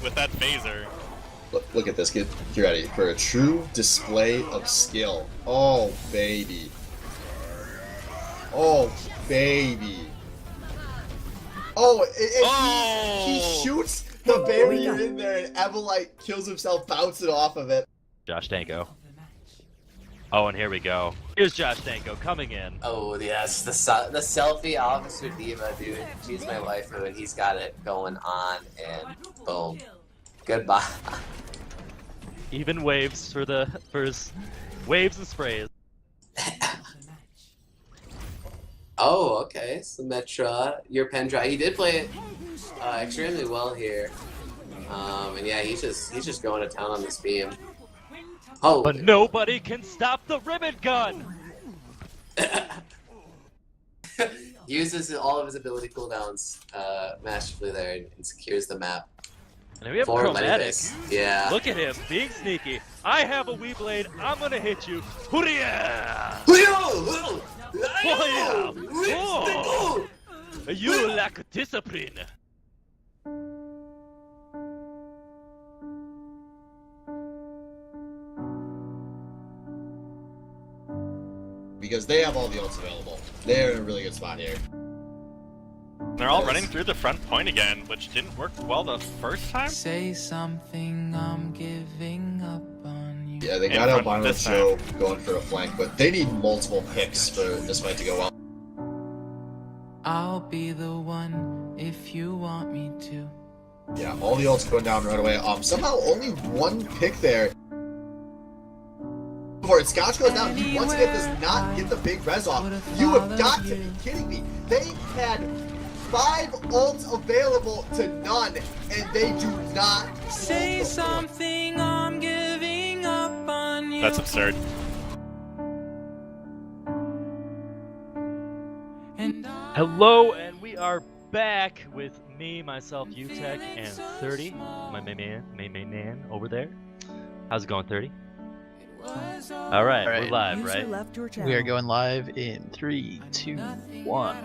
with that phaser. Look at this. Get ready for a true display of skill. Oh, baby. Oh, baby. Oh, he shoots the barrier in there, and Evelite kills himself bouncing off of it. Josh Danko. Oh, and here we go. Here's Josh Danko coming in. Oh, yes. The selfie Officer Diva, dude. She's my waifu, and he's got it going on, and boom. Goodbye. Even waves for his waves and sprays. Oh, okay. Symmetra, your pen dry. He did play it extremely well here. And yeah, he's just going to town on this beam. Oh, but nobody can stop the ribbon gun. Uses all of his ability cooldowns masterfully there and secures the map. And we have For Chromatic. Yeah. Look at him being sneaky. I have a Wii Blade. I'm gonna hit you. Hooria! Oh, you lack discipline. Because they have all the ults available. They're in a really good spot here. They're all running through the front point again, which didn't work well the first time. Say something, I'm giving up on you. Yeah, they got Albino Joe going for a flank, but they need multiple picks for this fight to go well. I'll be the one if you want me to. Yeah, all the ults going down right away. Somehow only one pick there. Before Scotch goes down, he once again does not get the big res off. You have got to be kidding me. They had 5 ults available to none, and they do not say something, I'm giving up on you. That's absurd. Hello, and we are back with me, myself, UTech, and 30. My main man over there. How's it going, 30? All right, we're live, right? We are going live in 3, 2, 1.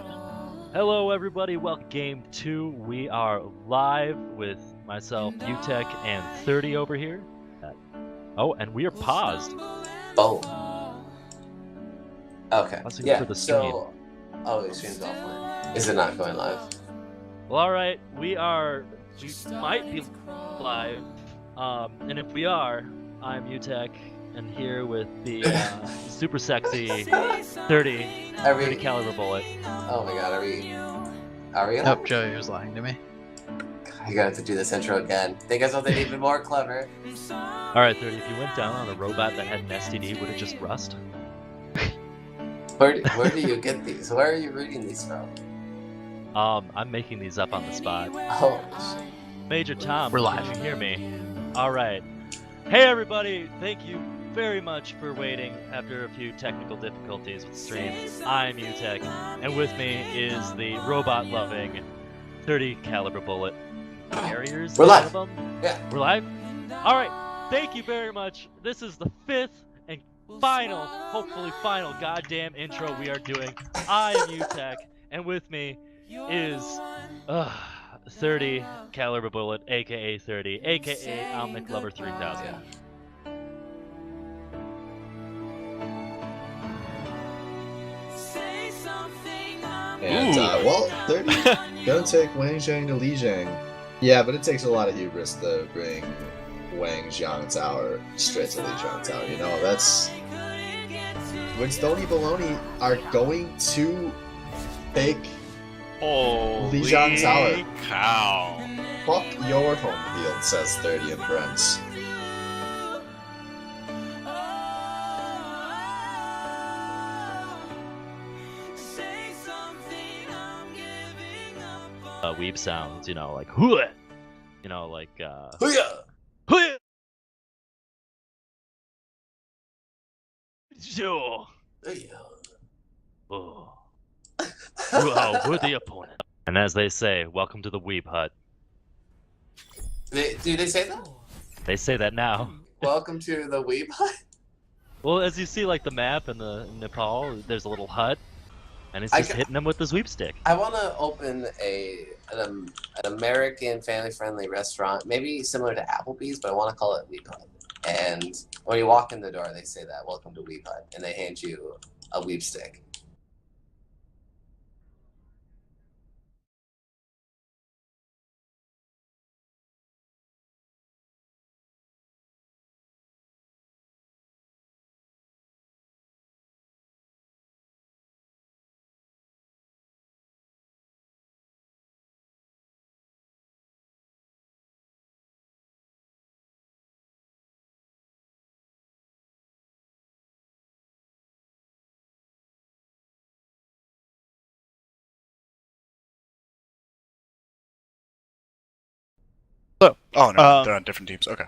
Hello, everybody. Welcome to Game 2. We are live with myself, UTech, and 30 over here. Oh, and we are paused. Oh. Okay. Yeah, for the stream. So... Oh, the stream's offline. Is it not going live? Well, alright. We might be live. And if we are, I'm UTech. And here with the super sexy 30 caliber bullet. Oh my god, are we? Nope, Joey was lying to me. You gotta have to do this intro again. Think of something even more clever. Alright, 30, if you went down on a robot that had an STD, would it just rust? Where do you get these? Where are you reading these from? I'm making these up on the spot. Oh shit. Major Tom, we're live. Can you hear me? Alright. Hey everybody, thank you very much for waiting after a few technical difficulties with the stream. I'm UTech, and with me is the robot-loving 30 caliber bullet. Barriers? We're live. Yeah. We're live? Alright, thank you very much. This is the 5th and final, hopefully final goddamn intro we are doing. I am UTech, and with me is 30 caliber bullet, aka 30, aka Omnic Lover 3000. Yeah. And, well, 30 gonna take Wang Zhang to Li Zhang. Yeah, but it takes a lot of hubris to bring Wang Zhang Tower straight to Li Zhang Tower. You know, that's... When Stony Baloney are going to take Li Zhang Tower. Cow. Fuck your home field, says 30 and friends. Weeb sounds, you know, like hooah, you know, like Hooyah! hooah. Sure. Oh. You are a worthy opponent. And as they say, welcome to the Weeb Hut. Do they say that? They say that now. Welcome to the Weeb Hut? Well, as you see, like the map in the Nepal, there's a little hut. and it's I just ca- hitting them with the sweepstick. I want to open an American family-friendly restaurant, maybe similar to Applebee's, but I want to call it Weep Hut. And when you walk in the door, they say that, "Welcome to Weep Hut," and they hand you a weep stick. So, Oh no, they're on different teams. Okay.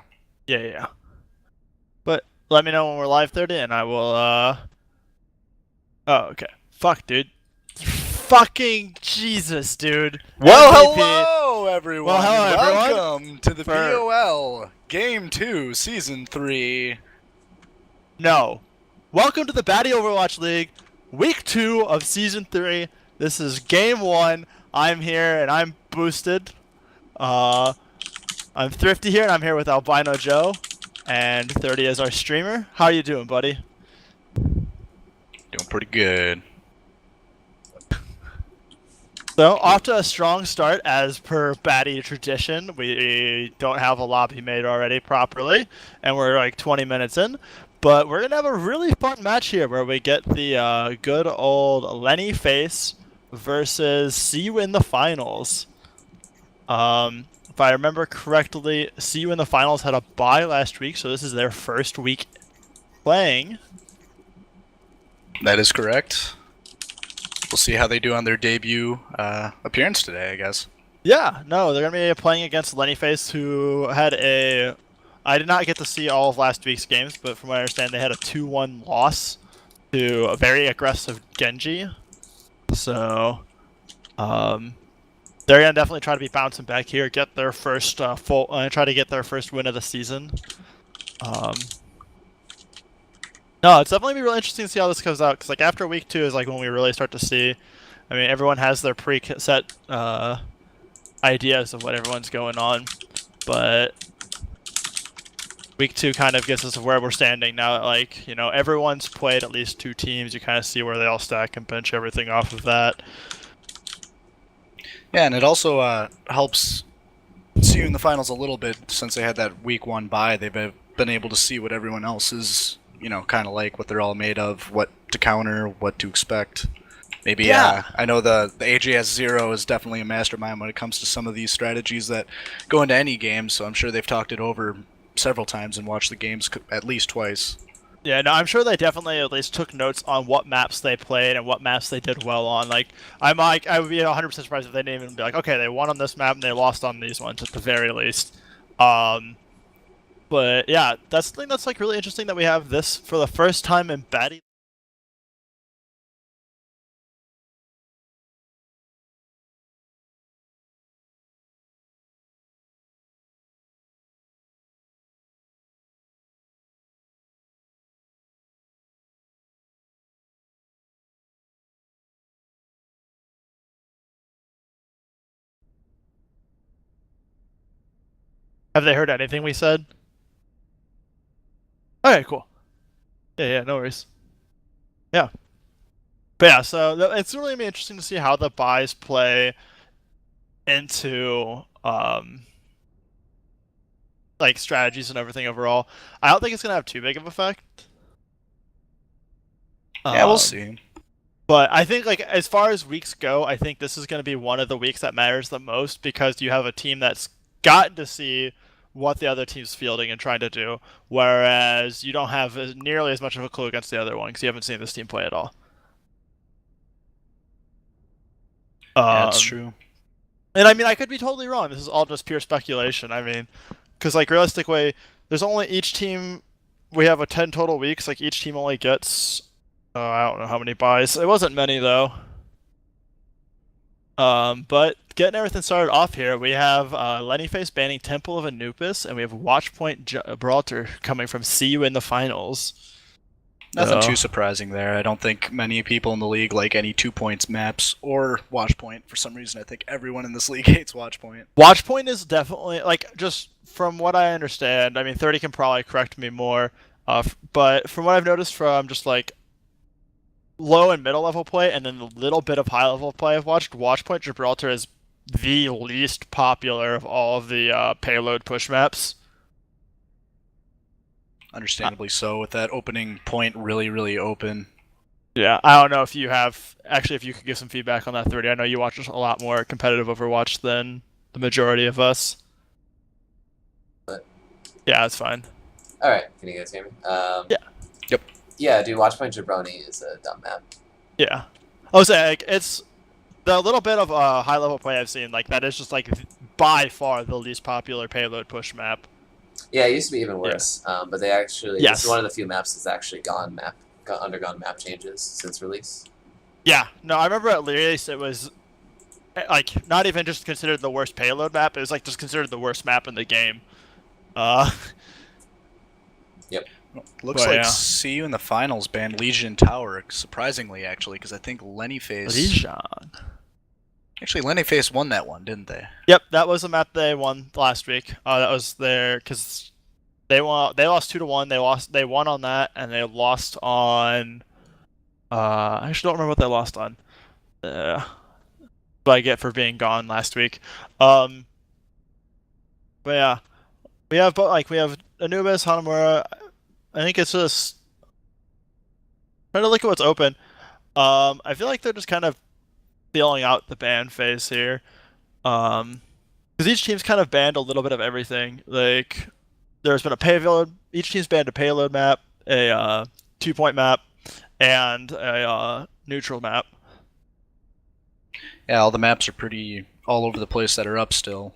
yeah. But let me know when we're live 30 and I will, Oh, okay. Fuck, dude. Fucking Jesus, dude. Well, MVP. hello everyone. Well, hello, and everyone. welcome to the For- BOL Game 2, Season 3. No. Welcome to the Batty Overwatch League, Week 2 of Season 3. This is Game 1. I'm here and I'm boosted. I'm Thrifty here and I'm here with Albino Joe. And 30 is our streamer. How you doing, buddy? Doing pretty good. So, off to a strong start as per Batty tradition. We don't have a lobby made already properly, and we're like 20 minutes in. But we're going to have a really fun match here where we get the good old Lenny face versus See You in the Finals. If I remember correctly, See You in the Finals had a bye last week, so this is their first week playing. That is correct. We'll see how they do on their debut appearance today, I guess. Yeah, no, they're going to be playing against Lennyface, who had a... I did not get to see all of last week's games, but from what I understand, they had a 2-1 loss to a very aggressive Genji. So, they're going to definitely try to be bouncing back here, get their first try to get their first win of the season. No, it's definitely be really interesting to see how this goes out, because like after week 2 is like when we really start to see. I mean, everyone has their preset ideas of what everyone's going on, but week 2 kind of gets us to where we're standing now. That, like, you know, everyone's played at least 2 teams. You kind of see where they all stack and bench everything off of that. Yeah, and it also helps see you in the finals a little bit since they had that week 1 bye. They've been able to see what everyone else is, you know, kind of like, what they're all made of, what to counter, what to expect. Maybe, Yeah. I know the AJS0 is definitely a mastermind when it comes to some of these strategies that go into any game, so I'm sure they've talked it over several times and watched the games at least twice. Yeah, no, I'm sure they definitely at least took notes on what maps they played and what maps they did well on. Like, I would be 100% surprised if they didn't even be like, okay, they won on this map and they lost on these ones at the very least. But yeah, that's the thing that's like really interesting, that we have this for the first time in Batty. Have they heard anything we said? Okay, cool. Yeah, no worries. Yeah. But yeah, so it's really gonna be interesting to see how the buys play into like strategies and everything overall. I don't think it's gonna have too big of an effect. Yeah, we'll see. But I think, like, as far as weeks go, I think this is going to be one of the weeks that matters the most, because you have a team that's gotten to see what the other team's fielding and trying to do, whereas you don't have nearly as much of a clue against the other one because you haven't seen this team play at all. Yeah, that's true. And I mean, I could be totally wrong. This is all just pure speculation. I mean, because like realistically, there's only each team. We have a 10 total weeks. Like each team only gets, I don't know how many buys. It wasn't many though. But getting everything started off here, we have Lennyface banning Temple of Anubis, and we have Watchpoint Gibraltar coming from See You in the Finals. Nothing No. too surprising there. I don't think many people in the league like any 2 points maps or Watchpoint. For some reason, I think everyone in this league hates Watchpoint. Watchpoint is definitely, like, just from what I understand, I mean, 30 can probably correct me more, but from what I've noticed from just, like, low and middle level play, and then the little bit of high level play I've watched, Watchpoint Gibraltar is the least popular of all of the payload push maps. Understandably so, with that opening point really, really open. Yeah, I don't know if you have, actually, if you could give some feedback on that 30. I know you watch a lot more competitive Overwatch than the majority of us. What? Yeah, that's fine. Alright, can you guys hear me? Yeah. Yep. Yeah, dude, Watchpoint Jabroni is a dumb map. Yeah. I was saying, like, it's the little bit of high level play I've seen, like, that is just, like, by far the least popular payload push map. Yeah, it used to be even worse, but they actually, Yes. this is one of the few maps that's actually undergone map changes since release. Yeah, no, I remember at release it was, like, not even just considered the worst payload map, it was, like, just considered the worst map in the game. Yep. Looks But, like yeah. See You in the Finals banned Legion Tower, surprisingly, actually, because I think Lenny Face... Legion. Actually, Lenny Face won that one, didn't they? Yep, that was the map they won last week. That was their, because they lost 2-1. They won on that, and they lost on. I actually don't remember what they lost on. What I get for being gone last week. But yeah, we have Anubis, Hanamura. I think it's just trying to look at what's open. I feel like they're just kind of feeling out the ban phase here. Because each team's kind of banned a little bit of everything. Like, there's been a payload. Each team's banned a payload map, a 2-point map, and a neutral map. Yeah, all the maps are pretty all over the place that are up still.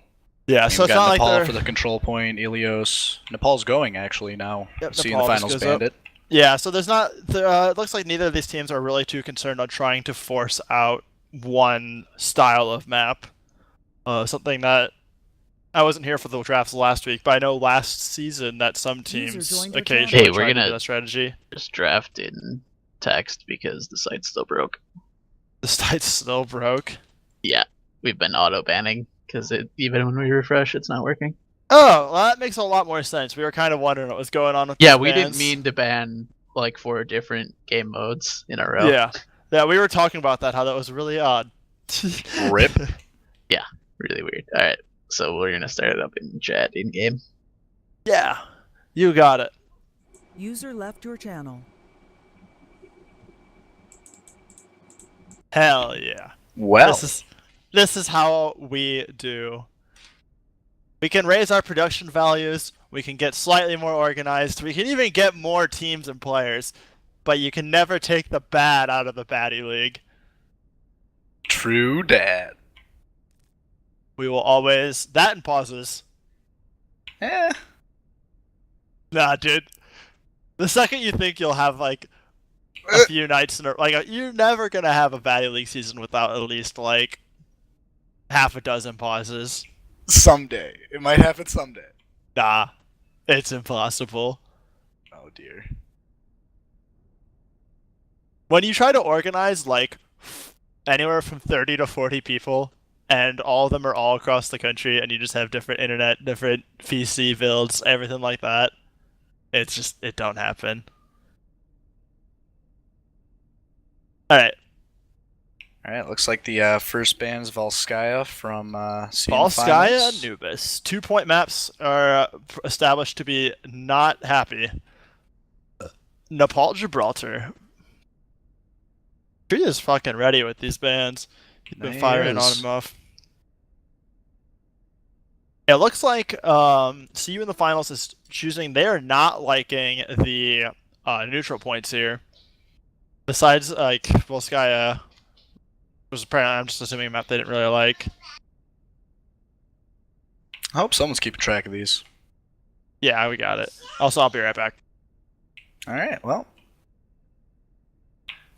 Yeah, so We've it's got not like Nepal they're... for the control point, Ilios. Nepal's going, actually, now. Yep, See You in Nepal the just Finals goes banned up. it. Yeah, so there's not... it looks like neither of these teams are really too concerned on trying to force out one style of map. Something that... I wasn't here for the drafts last week, but I know last season that some teams occasionally Hey, we're tried to gonna- do that strategy. Just draft in text because the site's still broke. The site's still broke. Yeah, we've been auto banning because even when we refresh, it's not working. Oh, well, that makes a lot more sense. We were kind of wondering what was going on with Yeah, these we didn't bans. mean to ban like 4 different game modes in a row. Yeah, we were talking about that, how that was really odd. Rip. Really weird. All right, so we're gonna start it up in chat in game. Yeah, you got it. User left your channel. Hell yeah. Well, This is how we do. We can raise our production values, we can get slightly more organized, we can even get more teams and players, but you can never take the bad out of the baddie league. true dat. We will always... That and pauses. Eh. Nah, dude. The second you think you'll have, like, a few nights in a... Like, you're never gonna have a baddie league season without at least, like, half a dozen pauses. Someday. It might happen someday. Nah. It's impossible. Oh, dear. When you try to organize, like, anywhere from 30 to 40 people, and all of them are all across the country, and you just have different internet, different PC builds, everything like that, it's just, it don't happen. Alright, Alright, looks like the first ban is Volskaya from See You in the Volskaya Finals. and Anubis. 2-point maps are established to be not happy. Nepal, Gibraltar. He is fucking ready with these bans. He's been He firing on is. him off. It looks like See You in the Finals is choosing. They are not liking the neutral points here. Besides, like, Volskaya was apparently, I'm just assuming, a map they didn't really like. I hope someone's keeping track of these. Yeah, we got it. Also, I'll be right back. Alright, well.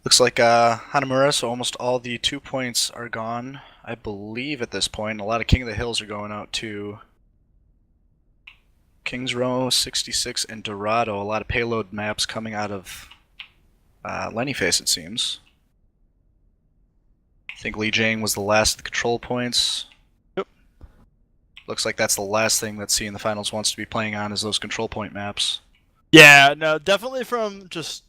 Looks like Hanamura, so almost all the 2 points are gone, I believe, at this point. A lot of King of the Hills are going out too. Kings Row, 66, and Dorado. A lot of payload maps coming out of Lenny face, it seems. I think Li Jing was the last of the control points. Yep. Looks like that's the last thing that Seeing the Finals wants to be playing on is those control point maps. Yeah, no, definitely from just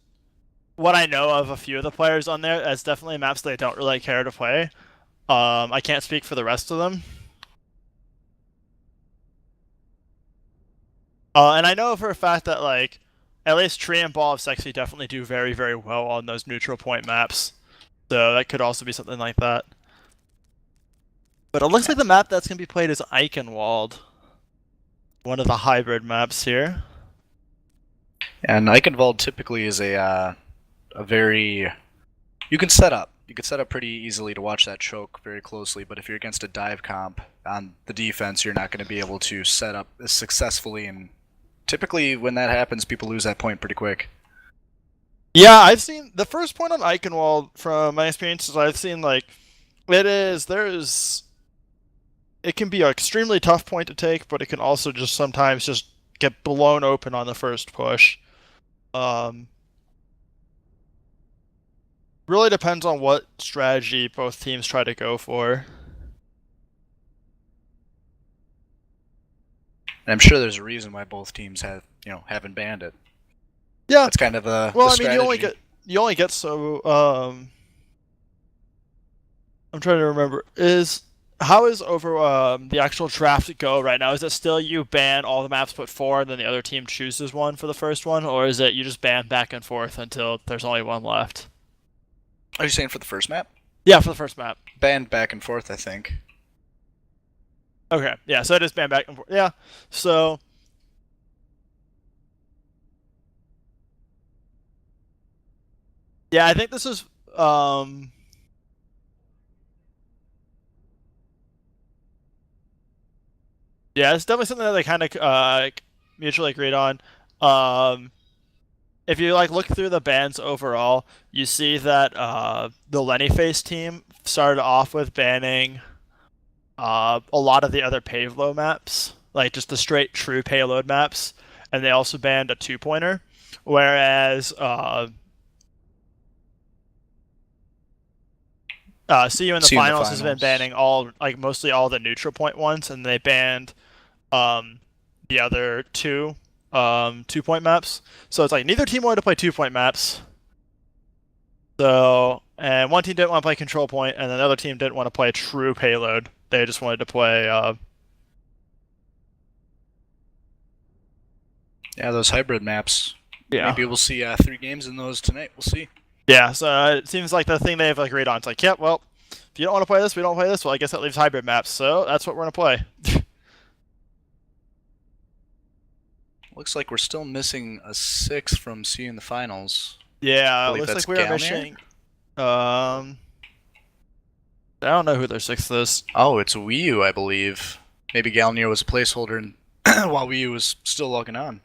what I know of a few of the players on there, that's definitely maps they don't really care to play. I can't speak for the rest of them. And I know for a fact that, like, at least Tree and Ball of Sexy definitely do very, very well on those neutral point maps. So that could also be something like that. But it looks like the map that's going to be played is Eichenwald. One of the hybrid maps here. And Eichenwald typically is a very... You can set up. You can set up pretty easily to watch that choke very closely, but if you're against a dive comp on the defense, you're not going to be able to set up as successfully, and typically when that happens, people lose that point pretty quick. Yeah, I've seen the first point on Eichenwald from my experiences. I've seen, like, it can be an extremely tough point to take, but it can also just sometimes just get blown open on the first push. Really depends on what strategy both teams try to go for. And I'm sure there's a reason why both teams haven't banned it. Yeah, That's kind of the well, the I mean, you only get so. I'm trying to remember. How is over the actual draft go right now? Is it still you ban all the maps but 4, and then the other team chooses one for the first one, or is it you just ban back and forth until there's only one left? Are you saying for the first map? Yeah, for the first map. Banned back and forth, I think. Okay, yeah, so it is ban back and forth. Yeah, so. Yeah, I think this is. Yeah, it's definitely something that they kind of mutually agreed on. If you look through the bans overall, you see that the Lenny Face team started off with banning a lot of the other payload maps, like just the straight true payload maps, and they also banned a 2-pointer, whereas See You in the Finals has been banning mostly all the neutral point ones, and they banned the other 2 2-point maps. So it's like neither team wanted to play 2-point maps. So, and one team didn't want to play control point, and another team didn't want to play true payload. They just wanted to play. Yeah, those hybrid maps. Yeah. Maybe we'll see 3 games in those tonight. We'll see. Yeah, so it seems like the thing they've agreed on. It's like, yeah, well, if you don't want to play this, we don't play this. Well, I guess that leaves hybrid maps. So that's what we're gonna play. Looks like we're still missing a 6 from Seeing the Finals. Yeah, it looks like we're missing. I don't know who their 6th is. Oh, it's Wii U, I believe. Maybe Galnier was a placeholder while Wii U was still logging on.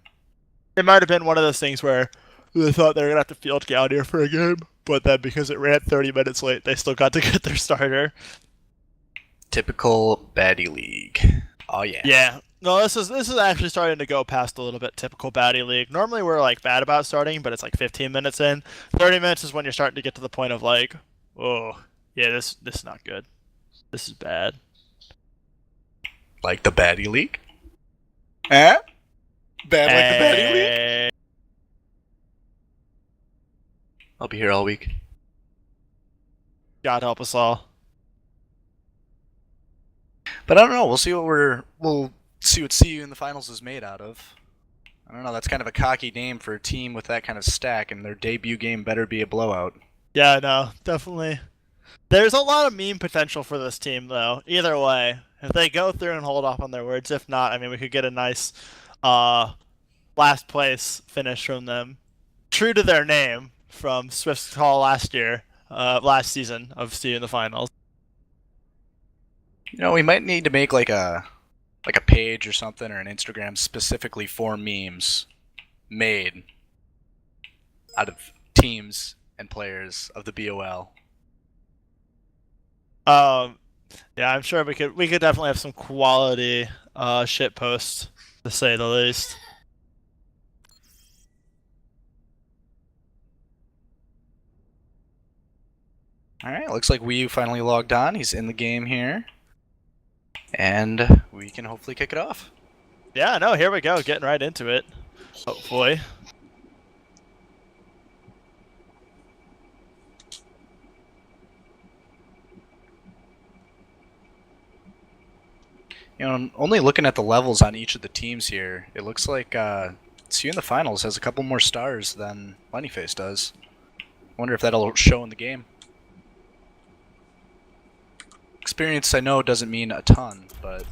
It might have been one of those things where they thought they were gonna have to field Galnier for a game, but then because it ran 30 minutes late, they still got to get their starter. Typical baddie league. Oh yeah. Yeah. No, this is actually starting to go past a little bit typical baddie league. Normally we're bad about starting, but it's 15 minutes in. 30 minutes is when you're starting to get to the point of oh, yeah, this is not good. This is bad. Like the baddie league? Eh? Bad like the baddie league? I'll be here all week. God help us all. But I don't know. We'll see what See You in the Finals is made out of. I don't know. That's kind of a cocky name for a team with that kind of stack, and their debut game better be a blowout. Yeah, no, definitely. There's a lot of meme potential for this team, though. Either way, if they go through and hold off on their words, if not, I mean, we could get a nice last place finish from them. True to their name from Swift's call last season of See You in the Finals. You know, we might need to make like a page or something, or an Instagram specifically for memes made out of teams and players of the BOL. Yeah, I'm sure we could definitely have some quality shit posts, to say the least. Alright, looks like Wii U finally logged on. He's in the game here. And we can hopefully kick it off. Yeah, no, here we go. Getting right into it. Hopefully. You know, only looking at the levels on each of the teams here, it looks like See You in the Finals has a couple more stars than Lenny Face does. Wonder if that'll show in the game. Experience, I know, doesn't mean a ton, but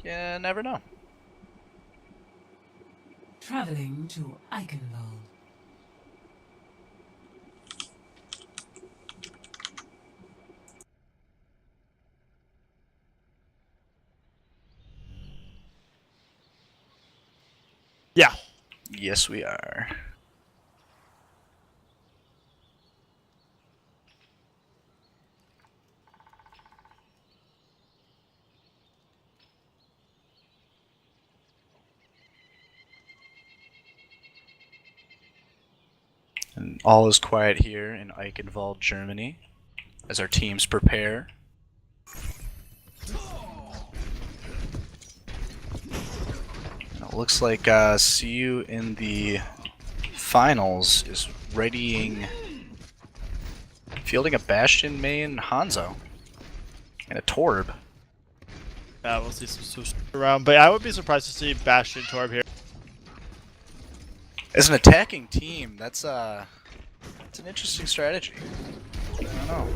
you never know. Traveling to Eichenwald. Yeah. Yes, we are. And all is quiet here in Eichenwald, Germany, as our teams prepare. And it looks like See You in the Finals is readying, fielding a Bastion main Hanzo and a Torb. Yeah, we'll see some around, but I would be surprised to see Bastion Torb here. As an attacking team, that's an interesting strategy. I don't know.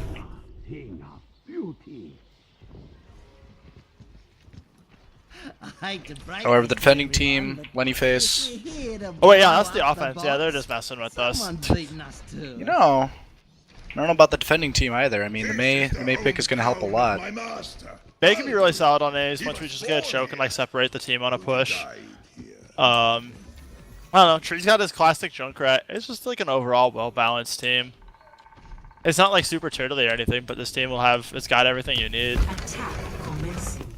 However, the defending team, Lenny Face, Oh wait, yeah, that's the offense. Yeah, they're just messing with us. you know, I don't know about the defending team either. I mean, the May pick is going to help a lot. They can be really solid on A's once we just get a choke and like separate the team on a push. I don't know. Tree's got his classic Junkrat. It's just like an overall well-balanced team. It's not like super turtly or anything, but this team will have. It's got everything you need. Attack commencing.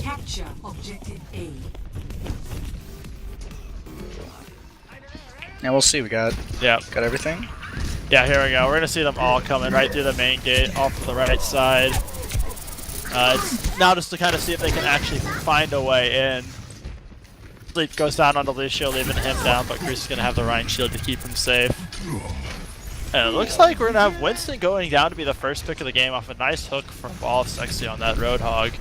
Capture objective A. Yeah, we'll see. We got everything. Yeah, here we go. We're gonna see them all coming right through the main gate, off to the right side. It's now just to kind of see if they can actually find a way in. Sleep goes down onto Lucio, leaving him down, but Cruz is going to have the Rhine shield to keep him safe. And it looks like we're going to have Winston going down to be the first pick of the game off a nice hook from BOL Sexy on that Roadhog.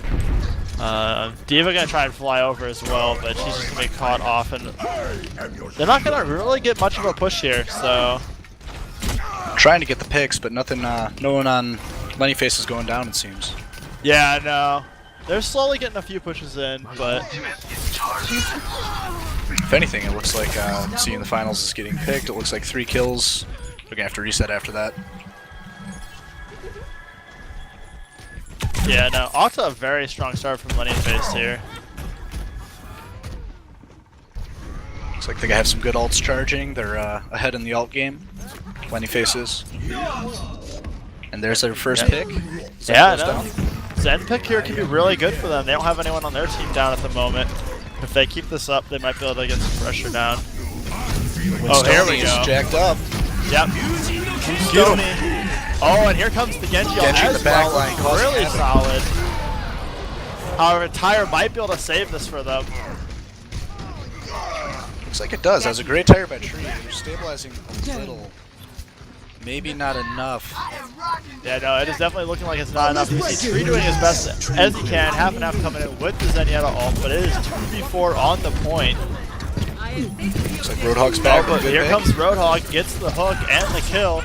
Diva going to try and fly over as well, but she's just going to be caught off, and they're not going to really get much of a push here, so... Trying to get the picks, but nothing. No one on Lenny Face is going down, it seems. Yeah, no. They're slowly getting a few pushes in, but... If anything, it looks like See You in the Finals is getting picked. It looks like 3 kills. We're going to have to reset after that. Yeah, no. Off to a very strong start from Lenny Face here. Looks like they have some good ults charging. They're ahead in the ult game. Lenny Faces. And there's their first pick. Yeah, no. Zen pick here can be really good for them. They don't have anyone on their team down at the moment. If they keep this up, they might be able to get some pressure down. Oh, here we go. Jacked up. Yep. Stony. Oh, and here comes the Genji in the back well. line. Really solid. However, Tyre might be able to save this for them. Looks like it does. That was a great Tyre by Tree. They're stabilizing a little. Maybe not enough. Yeah, no, it is definitely looking like it's not enough. You see Tree doing his best as he can. Half and half coming in with the Zenyatta ult, but it is 2v4 on the point. Looks like Roadhog's back. Oh, but here comes Roadhog, gets the hook and the kill.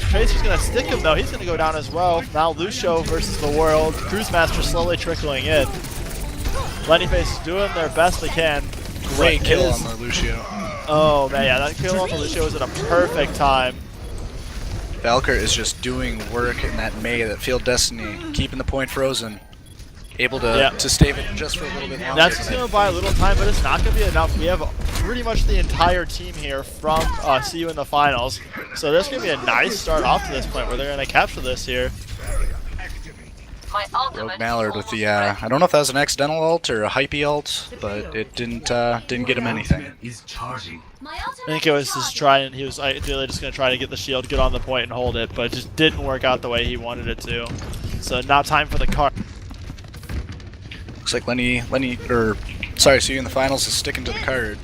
Tracer's gonna stick him though, he's gonna go down as well. Now Lucio versus the world. Cruisemaster slowly trickling in. Lennyface doing their best they can. Great kill on the Lucio. Oh man, yeah, that kill on the Lucio was at a perfect time. Valkyr is just doing work in that May, that Field Destiny, keeping the point frozen. Able to stave it just for a little bit longer. That's just gonna buy a little time, but it's not gonna be enough. We have pretty much the entire team here from See You in the Finals. So there's gonna be a nice start off to this point where they're gonna capture this here. Rogue Mallard with the I don't know if that was an accidental ult or a hypey ult, but it didn't get him anything. I think it was just trying. He was ideally just going to try to get the shield, get on the point, and hold it, but it just didn't work out the way he wanted it to. So now time for the card. Looks like Lenny, or sorry, see you in the finals is sticking to the card.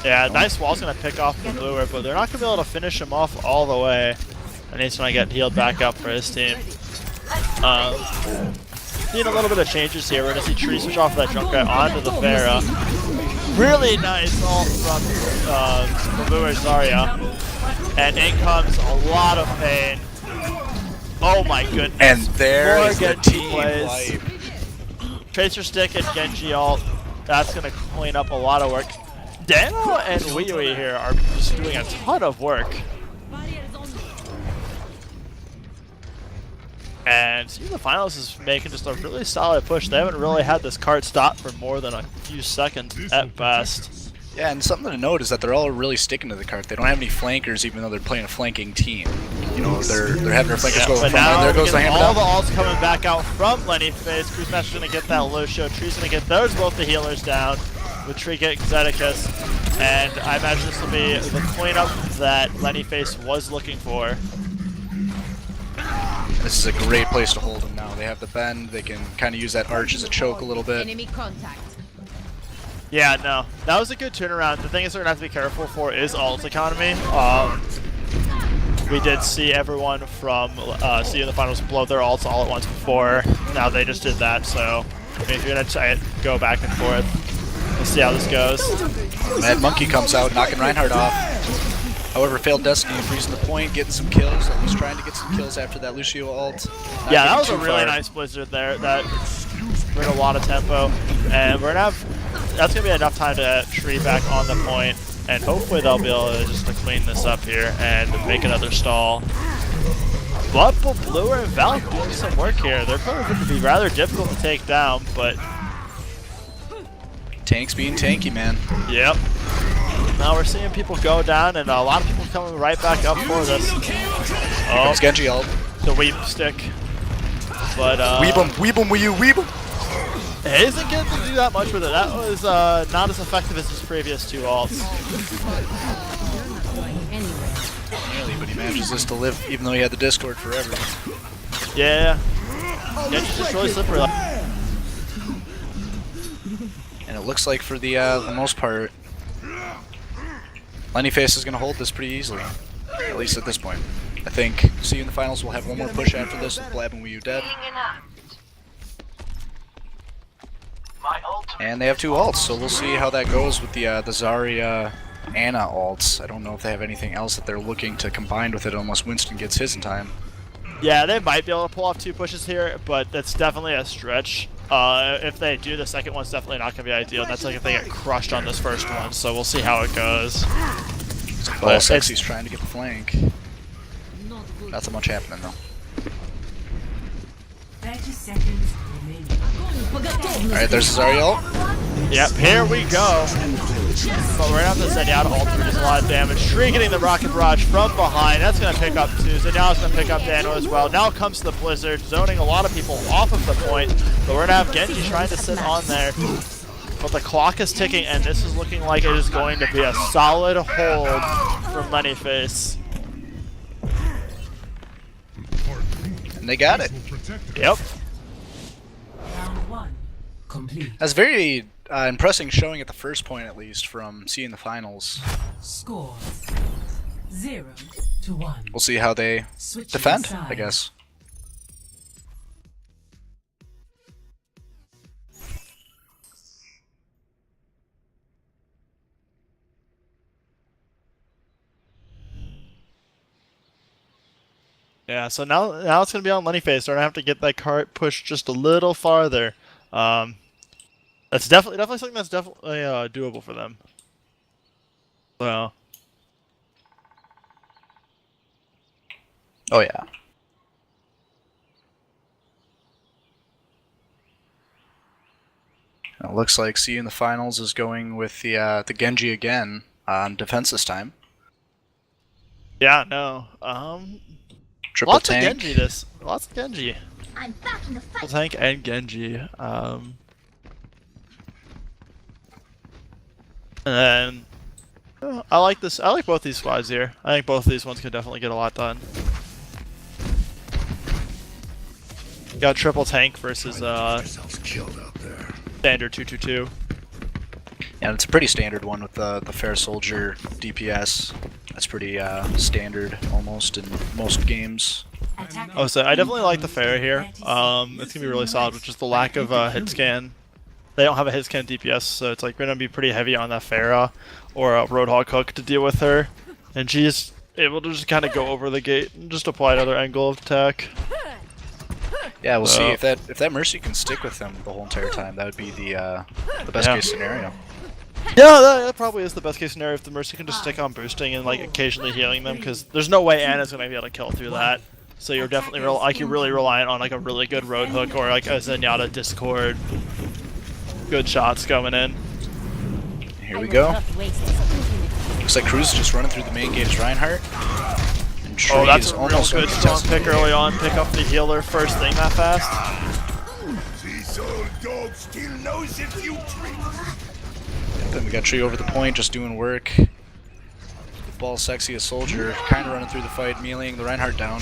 Yeah, nice wall's going to pick off the bluer, but they're not going to be able to finish him off all the way. And he's going to get healed back up for his team. Seeing a little bit of changes here. We're going to see Tree switch off that Junkrat onto the Pharah. Really nice ult from Bluer Zarya. And in comes a lot of pain. Oh my goodness. And there More is the Genji team plays. wipe. Tracer Stick and Genji ult. That's going to clean up a lot of work. Dano and Wii here are just doing a ton of work. And the finals is making just a really solid push. They haven't really had this card stop for more than a few seconds at best. Yeah, and something to note is that they're all really sticking to the cart. They don't have any flankers, even though they're playing a flanking team. You know, they're having their flankers go but from now and there goes the hammer all down. the ults coming back out from Lenny Face. Cruise Master's gonna get that Lucio. Tree's gonna get those both the healers down. With Tree getting Zeticus. And I imagine this will be the cleanup that Lenny Face was looking for. This is a great place to hold them now. They have the bend. They can kind of use that arch as a choke a little bit. Enemy contact. Yeah, no, that was a good turnaround. The thing is we're gonna have to be careful for is ult economy. We did see everyone from see in the finals blow their ults all at once before. Now they just did that, so if you're gonna try it, go back and forth. We'll see how this goes. Mad Monkey comes out, knocking Reinhardt off. However, failed Destiny, freezing the point, getting some kills. At least trying to get some kills after that Lucio ult. Yeah, that was a really nice blizzard there. That bring a lot of tempo, and we're gonna have. That's gonna be enough time to Tree back on the point, and hopefully they'll be able to just to clean this up here and make another stall. But Bluer and Valk doing some work here. They're probably going to be rather difficult to take down, but Tanks being tanky, man. yep. Now we're seeing people go down, and a lot of people coming right back up for this. Oh, Comes Genji ult. the weep stick. But Weeb him, will you weeb him? it isn't getting to do that much with it. That was not as effective as his previous two ults. Nearly, but he manages this to live, even though he had the Discord forever. Yeah. Genji's just really slippery. And it looks like for the most part, Lenny Face is going to hold this pretty easily, at least at this point. I think see you in the finals. We'll have one more push after this with Blab and Wii U dead. And they have two ults, so we'll see how that goes with the Zarya Ana ults. I don't know if they have anything else that they're looking to combine with it unless Winston gets his in time. Yeah, they might be able to pull off two pushes here, but that's definitely a stretch. If they do, the second one's definitely not going to be ideal. And that's like if they get crushed on this first one, so we'll see how it goes. Well, Sexy's trying to get the flank. Not so much happening though. 30 seconds remaining. Alright, there's the Zarya ult. Yep, here we go. But we're going to have to send out ult to reduce a lot of damage. Tree getting the rocket barrage from behind. That's going to pick up two. Zenyatta's going to pick up Dano as well. Now comes the blizzard, zoning a lot of people off of the point. But we're going to have Genji trying to sit on there. But the clock is ticking, and this is looking like it is going to be a solid hold from Lenny Face. And they got it. Yep. Round one complete. That's very impressive showing at the first point, at least, from seeing the finals. Score 0-1. We'll see how they Switching defend, I sides. guess. Yeah, so now it's going to be on Lenny Face. They're going to have to get that cart pushed just a little farther. That's definitely something that's definitely doable for them. So. Oh yeah. It looks like see you in the finals is going with the Genji again on defense this time. Yeah, no. Triple Lots tank. of Genji Lots of Genji. I'm back in the fight. Triple tank and Genji. And then I like this. I like both these squads here. I think both of these ones can definitely get a lot done. Got triple tank versus standard 222. Yeah, it's a pretty standard one with the fair soldier DPS. That's pretty standard almost in most games. Oh, so I definitely like the fair here. It's gonna be really solid with just the lack of hit scan. They don't have a hit scan DPS, so it's like gonna be pretty heavy on that Pharah or a Roadhog hook to deal with her, and she's able to just kind of go over the gate and just apply another angle of attack. Yeah, we'll see if that Mercy can stick with them the whole entire time. That would be the best case scenario. Yeah, that probably is the best case scenario if the Mercy can just stick on boosting and like occasionally healing them, because there's no way Anna's gonna be able to kill through that. So you're definitely you're really reliant on like a really good road hook or like a Zenyatta Discord. Good shots going in. Here we go. Looks like Cruz is just running through the main gate as Reinhardt. And Tree Oh, that's is a real almost good strong pick early on. Pick up the healer first thing that fast. This old dog still knows if you treat. Then we got Tree over the point, just doing work. The ball sexy as soldier, kind of running through the fight, meleeing the Reinhardt down.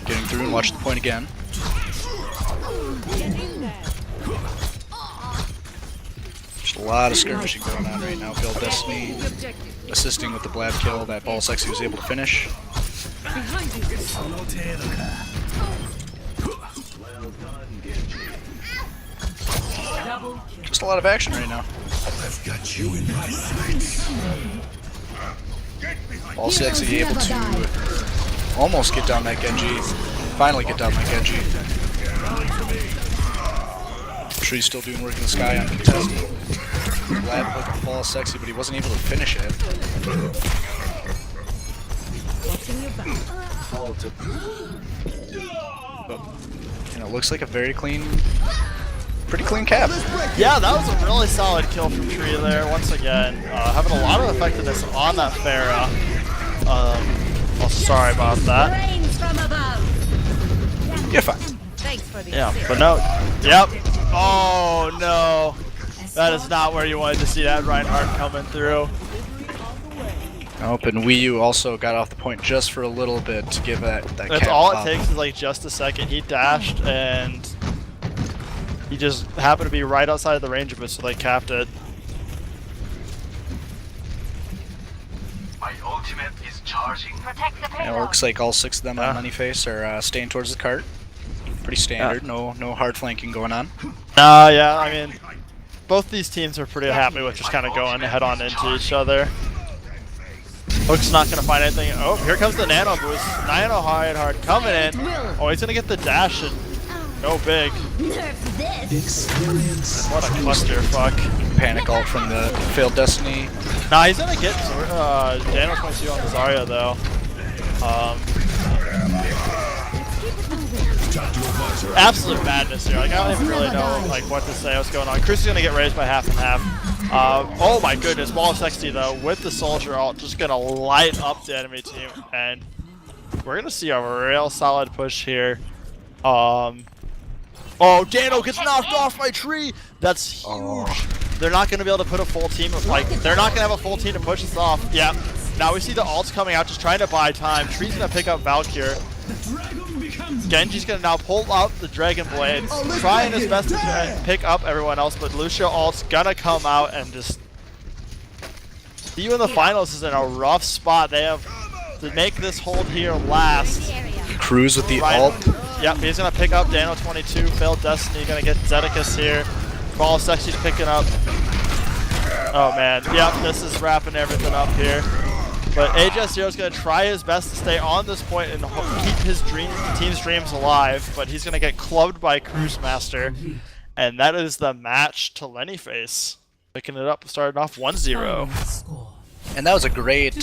Getting through and watch the point again. Just a lot of skirmishing going on right now. Bill Destiny assisting with the Blab kill that ball sexy was able to finish. Just a lot of action right now. I've got you in my sights. Ball sexy able to almost get down that Genji. Finally get down that Genji. Tree's still doing work in the sky uncontested. Glad looking at ball sexy, but he wasn't able to finish it. And it looks like a very pretty clean cap. Yeah, that was a really solid kill from Tree there. Once again, having a lot of effectiveness on that Pharah. Oh, sorry about that. You're fine. Yeah, but no. Yep. Oh no, that is not where you wanted to see that Reinhardt coming through. Nope, and Wii U also got off the point just for a little bit to give that That's cap all it up. takes is like just a second. He dashed and he just happened to be right outside of the range of it, so they capped it. My ultimate is charging. And it looks like all 6 of them on Moneyface are staying towards the cart. Pretty standard, no hard flanking going on. Yeah, I mean, both these teams are pretty happy with just kind of going head on into each other. Hook's not going to find anything. Oh, here comes the Nano boost. Nano hard coming in. Oh, he's going to get the dash and go big. What a clusterfuck. Panic ult from the failed Destiny. Nah, he's going to get Daniel 22 on the Zarya though. Absolute madness here. Like, I don't even really know like what to say, what's going on. Cruz is gonna get raised by half and half. Oh my goodness, Ball Sexy though with the soldier ult just gonna light up the enemy team, and we're gonna see a real solid push here. Oh, Dano gets knocked off by Tree. That's huge. They're not gonna be able to put a full team of they're not gonna have a full team to push this off. Yeah. Now we see the ults coming out, just trying to buy time. Tree's gonna pick up Valkyrie. Genji's gonna now pull out the Dragon Blades, trying his best to pick up everyone else, but Lucio ult's gonna come out and just... BU in the finals is in a rough spot. They have to make this hold here last. Cruz with the ult. Yep, he's gonna pick up Dano 22, failed Destiny, gonna get Zedicus here. Ball Sexy's picking up. Oh man, yep, this is wrapping everything up here. But AJ0 is going to try his best to stay on this point and keep his team's dreams alive, but he's going to get clubbed by Cruise Master, and that is the match to Lenny face. Picking it up, starting off 1-0. And that was a great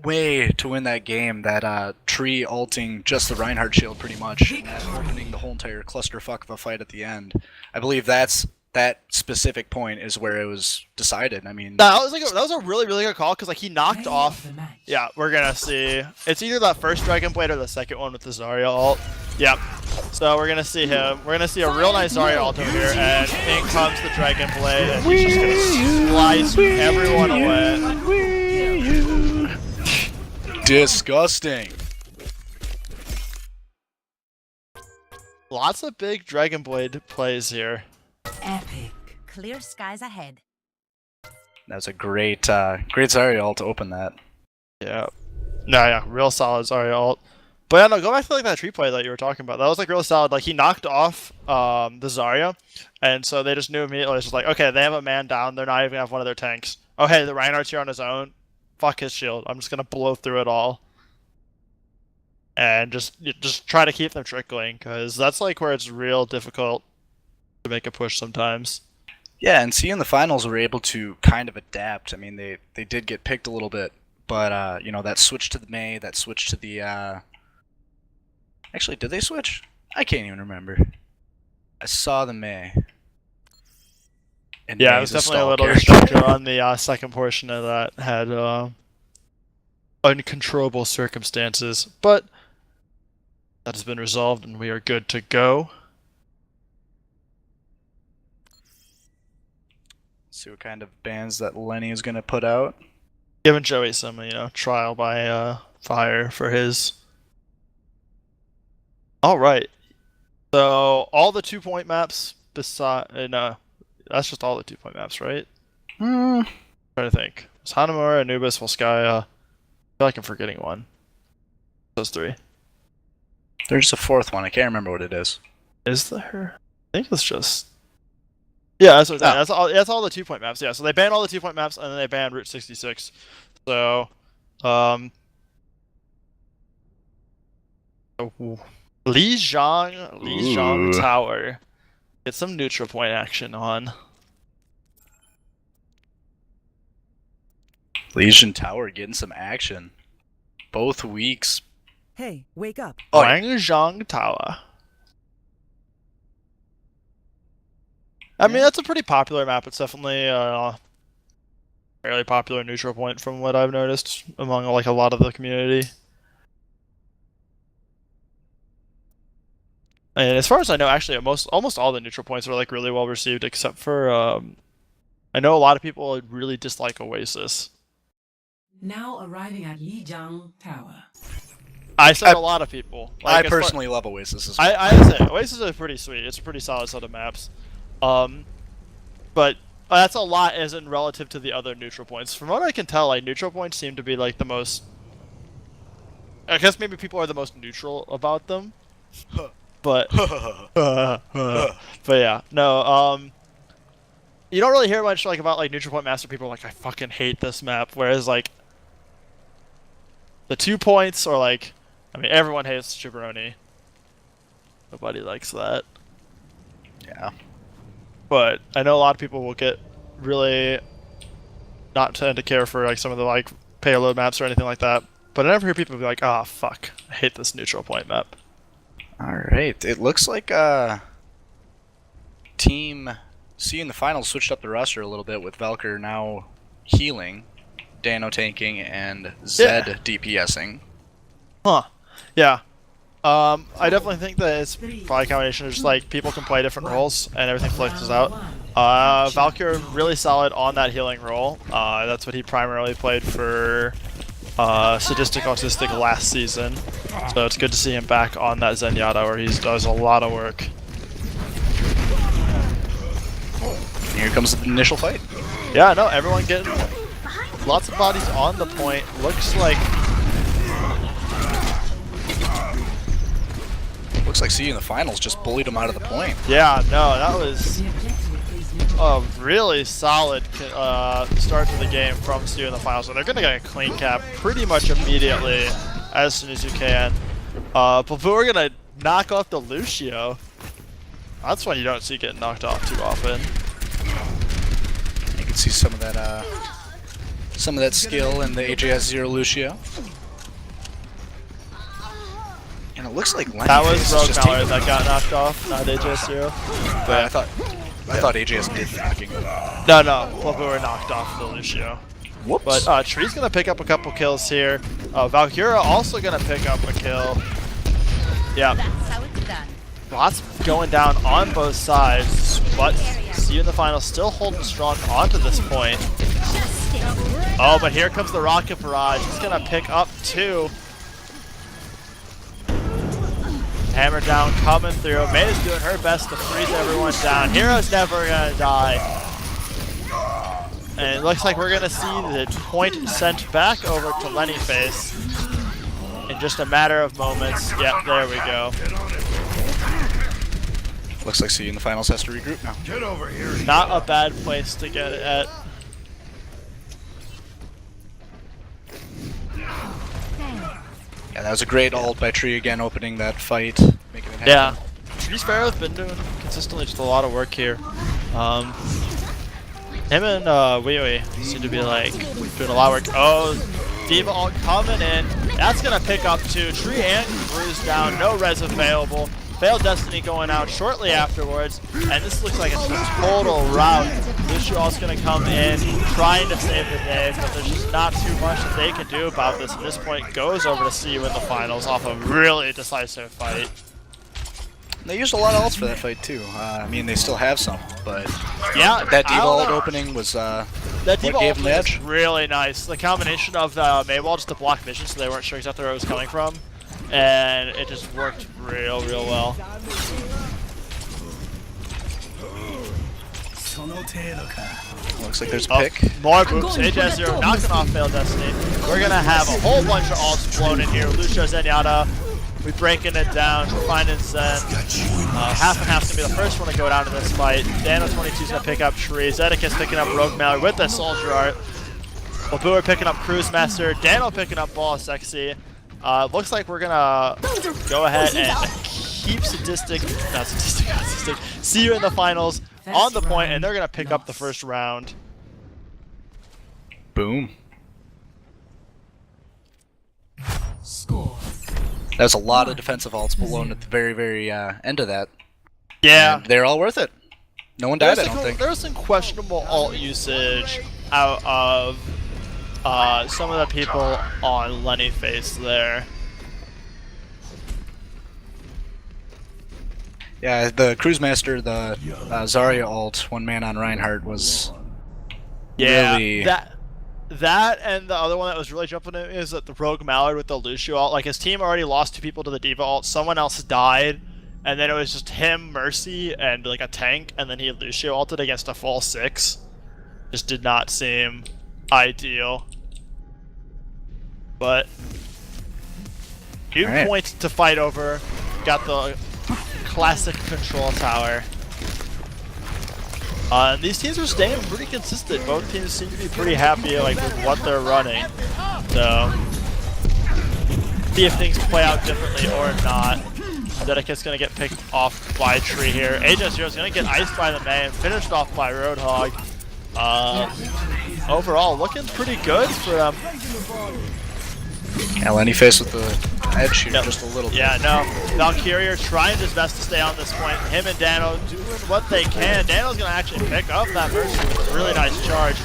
way to win that game. That Tree ulting just the Reinhardt shield pretty much, and that opening the whole entire clusterfuck of a fight at the end. I believe that's that specific point is where it was decided. I mean, That was a really good call because like he knocked Play off. of the match. Yeah, we're gonna see. It's either that first Dragon Blade or the second one with the Zarya ult. Yep. So we're gonna see him. We're gonna see a real nice Zarya ult over here, and in comes the Dragon Blade, and he's just gonna slice everyone away. disgusting. Lots of big Dragon Blade plays here. Epic. Clear skies ahead. That was a great Zarya ult to open that. Yeah. No, yeah, real solid Zarya ult. But yeah, no, go back to like that tree play that you were talking about. That was like real solid. Like he knocked off the Zarya, and so they just knew immediately. It's just like, okay, they have a man down. They're not even gonna have one of their tanks. Oh hey, the Reinhardt's here on his own. Fuck his shield. I'm just gonna blow through it all. And just try to keep them trickling, because that's like where it's real difficult to make a push sometimes. Yeah, and see in the finals we're able to kind of adapt. I mean, they did get picked a little bit, but you know, that switch to the Mei, that switch to the actually, did they switch? I can't even remember. I saw the Mei. And Yeah, it Mei's was definitely a stall little character. restricted on the second portion of that. Had uncontrollable circumstances, but that has been resolved and we are good to go. See what kind of bands that Lenny is gonna put out. Giving Joey some, trial by fire for his. All right. So all the 2-point maps beside no, that's just all the 2-point maps, right? Trying to think. It's Hanamura, Anubis, Volskaya. I feel like I'm forgetting one. Those 3. There's a 4th one. I can't remember what it is. Is there? I think it's just. Yeah, that's what that's all. That's all the 2-point maps. Yeah, so they banned all the 2-point maps, and then they banned Route 66. So, Lijiang Tower. Get some neutral point action on. Legion Tower getting some action. Both weeks. Hey, wake up. Oh, Lijiang Tower. I mean, that's a pretty popular map. It's definitely a fairly popular neutral point from what I've noticed among like a lot of the community. And as far as I know, actually, almost all the neutral points are like really well received, except for I know a lot of people really dislike Oasis. Now arriving at Lijiang Tower. I said a lot of people. Like, I personally love Oasis as well. I say Oasis is pretty sweet. It's a pretty solid set of maps. But that's a lot as in relative to the other neutral points. From what I can tell, like neutral points seem to be like the most. I guess maybe people are the most neutral about them. But yeah, no. You don't really hear much like about like neutral point master people like I fucking hate this map. Whereas like the 2 points or like, I mean everyone hates Jabroni. Nobody likes that. Yeah. But I know a lot of people will get really not tend to care for like some of the like payload maps or anything like that. But I never hear people be like, "Ah, oh, fuck, I hate this neutral point map." All right, it looks like Team C in the finals switched up the roster a little bit with Valkyr now healing, Dano tanking, and Zed DPSing. Huh? Yeah. I definitely think that it's probably a combination of just like people can play different roles and everything flexes out. Valkyr really solid on that healing role. That's what he primarily played for Sadistic Autistic last season. So it's good to see him back on that Zenyatta where he does a lot of work. Here comes the initial fight. Yeah, no, everyone getting lots of bodies on the point. Looks like C in the finals just bullied him out of the point. yeah, no, that was a really solid start to the game from Stu in the finals. So they're going to get a clean cap pretty much immediately as soon as you can. But we're going to knock off the Lucio. That's one you don't see getting knocked off too often. You can see some of that skill in the AJS0 Lucio. And it looks like Lenny That was is Rogue just Mallard taking that got knocked off, not AJ0. But I thought I thought AJS did the knocking. No, Balboa knocked off the Lucio. Whoops. But Tree's gonna pick up a couple kills here. Valkyria also gonna pick up a kill. Yeah. That's how it's done. Lots going down on both sides, but see you in the final, still holding strong onto this point. Oh, but here comes the rocket barrage. He's gonna pick up 2. Hammer down, coming through. May is doing her best to freeze everyone down. Hero's never gonna die. And it looks like we're gonna see the point sent back over to Lenny face in just a matter of moments. Yep, there we go. Looks like See You in the Finals has to regroup now. Get over here. Not a bad place to get it at. Yeah, that was a great ult by Tree again, opening that fight, making it happen. Yeah, Tree Sparrow's been doing consistently just a lot of work here. Him and Wee seem to be like doing a lot of work. Oh, Diva ult coming in. That's gonna pick up 2. Tree and Cruz down. No res available. Failed Destiny going out shortly afterwards, and this looks like a total rout. Lucio also gonna come in, trying to save the day, but there's just not too much that they can do about this. At this point, goes over to See You in the finals off a really decisive fight. They used a lot of ults for that fight too. I mean, they still have some, but yeah, that Diva ult opening was that what Diva gave ult them the was edge. really nice. The combination of the Maywall just to block vision, so they weren't sure exactly where it was coming from, and it just worked real well. Looks like there's a pick. More boops. AJ0 knocking off Failed Destiny. We're gonna have a whole bunch of ults flown in here. Lucio, Zenyatta. We breaking it down, finding Zen. Half and half's gonna be the first one to go down in this fight. Dano22's gonna pick up Tree. Zedekiss picking up Rogue Mallard with the Soldier Art. Balboa picking up Cruise Master. Dano picking up Ball Sexy. Looks like we're gonna go ahead and keep sadistic. See You in the finals on the point, and they're gonna pick up the first round. Boom. Score. There's a lot of defensive ults blown at the very end of that. Yeah. And they're all worth it. No one died, I don't think. There was some questionable ult usage out of some of the people on Lenny face there. Yeah, the Cruise Master, the Zarya ult, 1 man on Reinhardt was really... That and the other one that was really jumping in is that the Rogue Mallard with the Lucio ult. Like, his team already lost 2 people to the Diva ult, someone else died, and then it was just him, Mercy, and like a tank, and then he Lucio ulted against a full 6. Just did not seem ideal. But huge point to fight over. Got the classic control tower. And these teams are staying pretty consistent. Both teams seem to be pretty happy like with what they're running. So see if things play out differently or not. Zedekiss gonna get picked off by Tree here. AJ0's gonna get iced by the May and finished off by Roadhog. Overall, looking pretty good for them. Yeah, Lenny faced with the edge here just a little bit. Yeah, no. Valkyria trying his best to stay on this point. Him and Dano doing what they can. Dano's going to actually pick up that Mercy with a really nice charge.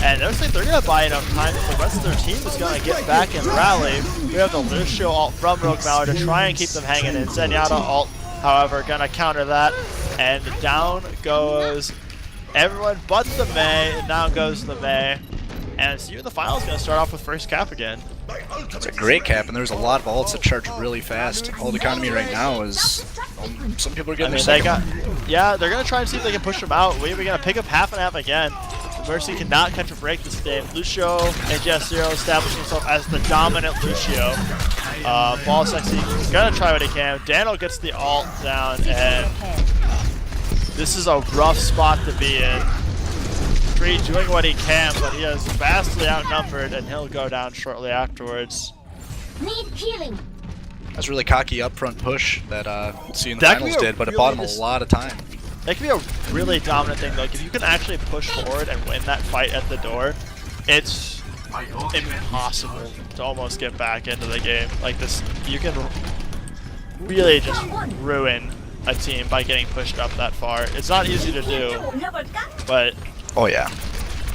And it looks like they're going to buy enough time that the rest of their team is going to get back and rally. We have the Lucio ult from Rogue Mallard to try and keep them hanging in. Zenyatta ult, however, going to counter that. And down goes everyone but the May. And down goes the May. And See You in the finals is going to start off with first cap again. It's a great cap, and there's a lot of ults that charge really fast. Ult economy right now is... some people are getting they're going to try and see if they can push them out. We're going to pick up half and half again. Mercy cannot catch a break this game. Lucio and J0 establishing himself as the dominant Lucio. Ball Sexy going to try what he can. Dano gets the ult down, and this is a rough spot to be in. Tree doing what he can, but he is vastly outnumbered, and he'll go down shortly afterwards. Need healing. That's a really cocky upfront push that See You in the finals did, but it bought him a lot of time. That could be a really dominant thing, though. Like, if you can actually push forward and win that fight at the door, it's impossible to almost get back into the game. Like this, you can really just ruin a team by getting pushed up that far. It's not easy to do, but Oh yeah.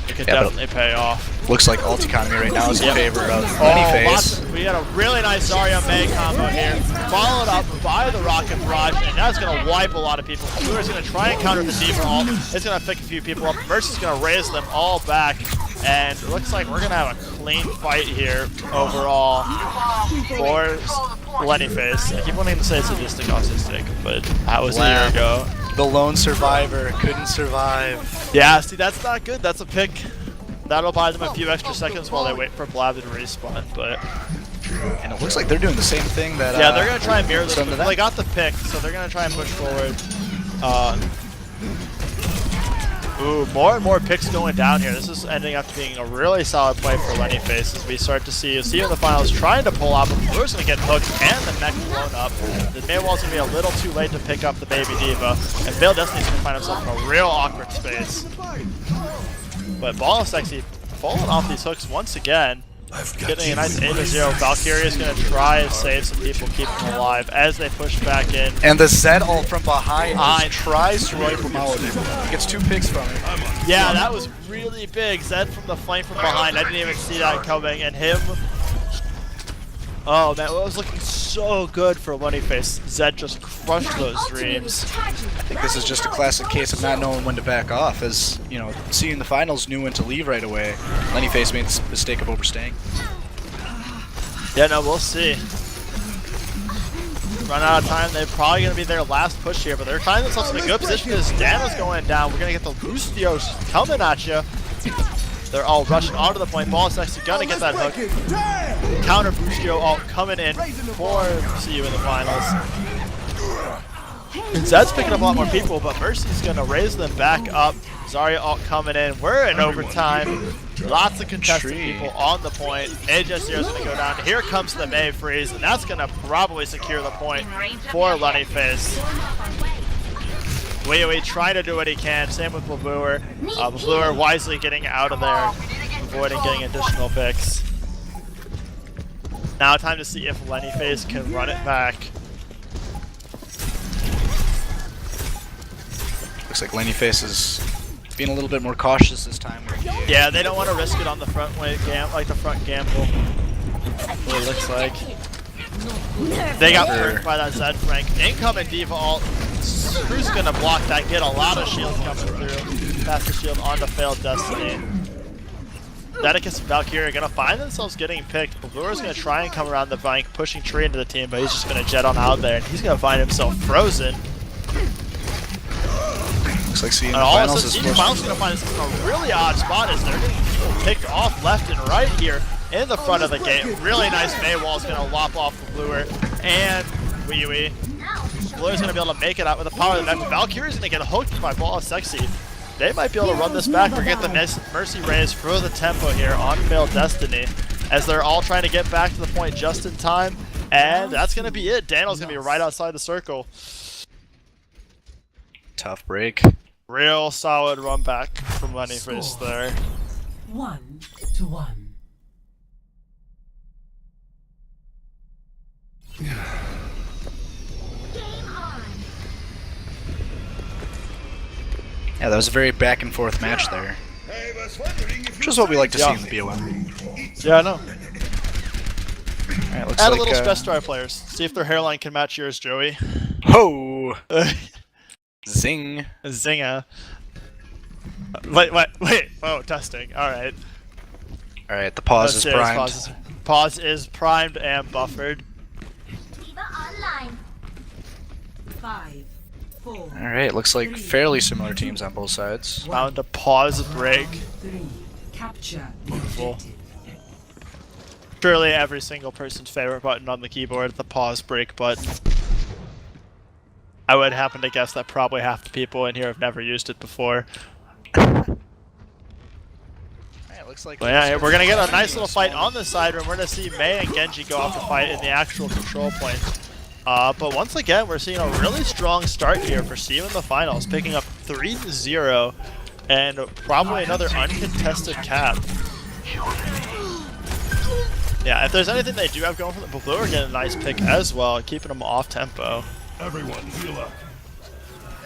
it could Yeah, but- definitely pay off. Looks like alt economy right now is in favor of Lennyface. We had a really nice Zarya May combo here, followed up by the Rocket Barrage, and that's going to wipe a lot of people. Blue's going to try and counter the D.Va ult. It's going to pick a few people up. Mercy's going to raise them all back, and it looks like we're going to have a clean fight here overall for Lennyface. I keep wanting to say sadistic autistic, but that was a year ago. The lone survivor couldn't survive. Yeah, see, that's not good. That's a pick. That'll buy them a few extra seconds while they wait for Blab to respawn, but... And it looks like they're doing the same thing that... yeah, they're going to try and mirror this. some of They got the pick, so they're going to try and push forward. Ooh, more and more picks going down here. This is ending up being a really solid play for Lennyface as we start to see in the finals trying to pull out, but Blue's going to get hooked and the mech blown up. The Maywall's going to be a little too late to pick up the baby D.Va, and Veil Destiny's going to find himself in a real awkward space. But BOL Sexy falling off these hooks once again. Getting a nice 8-0. Valkyrie is going to try to save some people, keep them alive as they push back in. And the Zed ult from behind tries to wipe him out. He gets 2 picks from it. Yeah, that was really big. Zed from the flank from behind. I didn't even see that coming. And him... oh man, it was looking so good for Lennyface. Zed just crushed those dreams. I think this is just a classic case of not knowing when to back off, as, you know, seeing the finals knew when to leave right away. Lennyface made the mistake of overstaying. Yeah, no, we'll see. Run out of time, they're probably going to be their last push here, but they're finding themselves in a good position because Dana's going down. We're going to get the Lustios coming at you. They're all rushing onto the point. BOL Sexy gonna get that hook. Counter Bustio all coming in for CU in the finals. And Zed's picking up a lot more people, but Mercy's gonna raise them back up. Zarya all coming in. We're in overtime. Lots of contested people on the point. AJ0's gonna go down. Here comes the May freeze, and that's gonna probably secure the point for Lennyface. Wee trying to do what he can. Same with Blabluer. Blabluer wisely getting out of there, avoiding getting additional picks. Now time to see if Lennyface can run it back. Looks like Lennyface is being a little bit more cautious this time. Yeah, they don't want to risk it on the front way, like the front gamble. What it looks like. They got hurt by that Zed Frank. Incoming D.Va ult. Screw's gonna block that, get a lot of shields coming through. Pass the shield onto Failed Destiny. Dedicus and Valkyrie are gonna find themselves getting picked. Bluer's gonna try and come around the flank, pushing Tree into the team, but he's just gonna jet on out there, and he's gonna find himself frozen. Looks like seeing and the all finals of a is sudden, finals gonna find himself in a really odd spot as they're getting people picked off left and right here in the front of the game. Really nice Maywall's gonna lop off the Bluer, and Wee. Bluer's gonna be able to make it out with the power of the mech. Valkyrie's gonna get hooked by BOL Sexy. They might be able to run this back or get the Mercy raise for the tempo here on Failed Destiny, as they're all trying to get back to the point just in time. And that's gonna be it. Daniel's gonna be right outside the circle. tough break. Real solid run back from Lennyface there. 1-1. Yeah, that was a very back and forth match there. Which is what we like to see in the BOL. Yeah, I know. Alright, looks Add like, a little stress to our players. See if their hairline can match yours, Joey. Ho! Zing. Zinga. Wait. Oh, testing. Alright. Alright, the pause is primed. Pause is primed and buffered. D.Va online. 5, 4. Alright, looks like fairly similar teams on both sides. Found a pause break. 3. Capture. Beautiful. Surely every single person's favorite button on the keyboard, the pause break button. I would happen to guess that probably half the people in here have never used it before. Looks like yeah, we're gonna get a nice little fight on this side room. We're gonna see May and Genji go off to fight in the actual control point. But once again, we're seeing a really strong start here for CU in the finals, picking up 3-0 and probably another uncontested cap. Yeah, if there's anything they do have going for them, Blue are getting a nice pick as well, keeping them off tempo. Everyone heal up.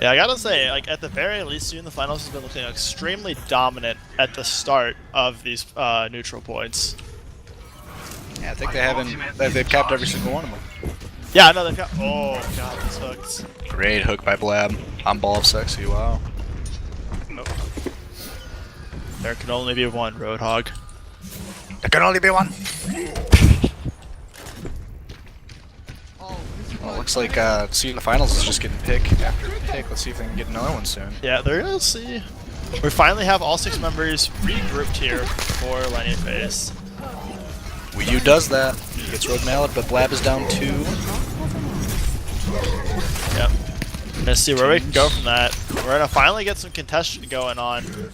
Yeah, I gotta say, like at the very least, Seeing the Finals has been looking extremely dominant at the start of these neutral points. Yeah, I think they've capped every single one of them. Yeah, I know they've got. Oh god, these hooks. Great hook by Blab on Ball of Sexy. Wow. Oh. There can only be one Roadhog. There can only be one. Well, it looks like Seeing the Finals is just getting pick after pick. Let's see if they can get another one soon. Yeah, they're gonna see. We finally have all 6 members regrouped here for Lenny Face. Wii U does that. He gets Rogue Mallet, but Blab is down 2. Yep. Let's see where we can go from that. We're gonna finally get some contestation going on. But,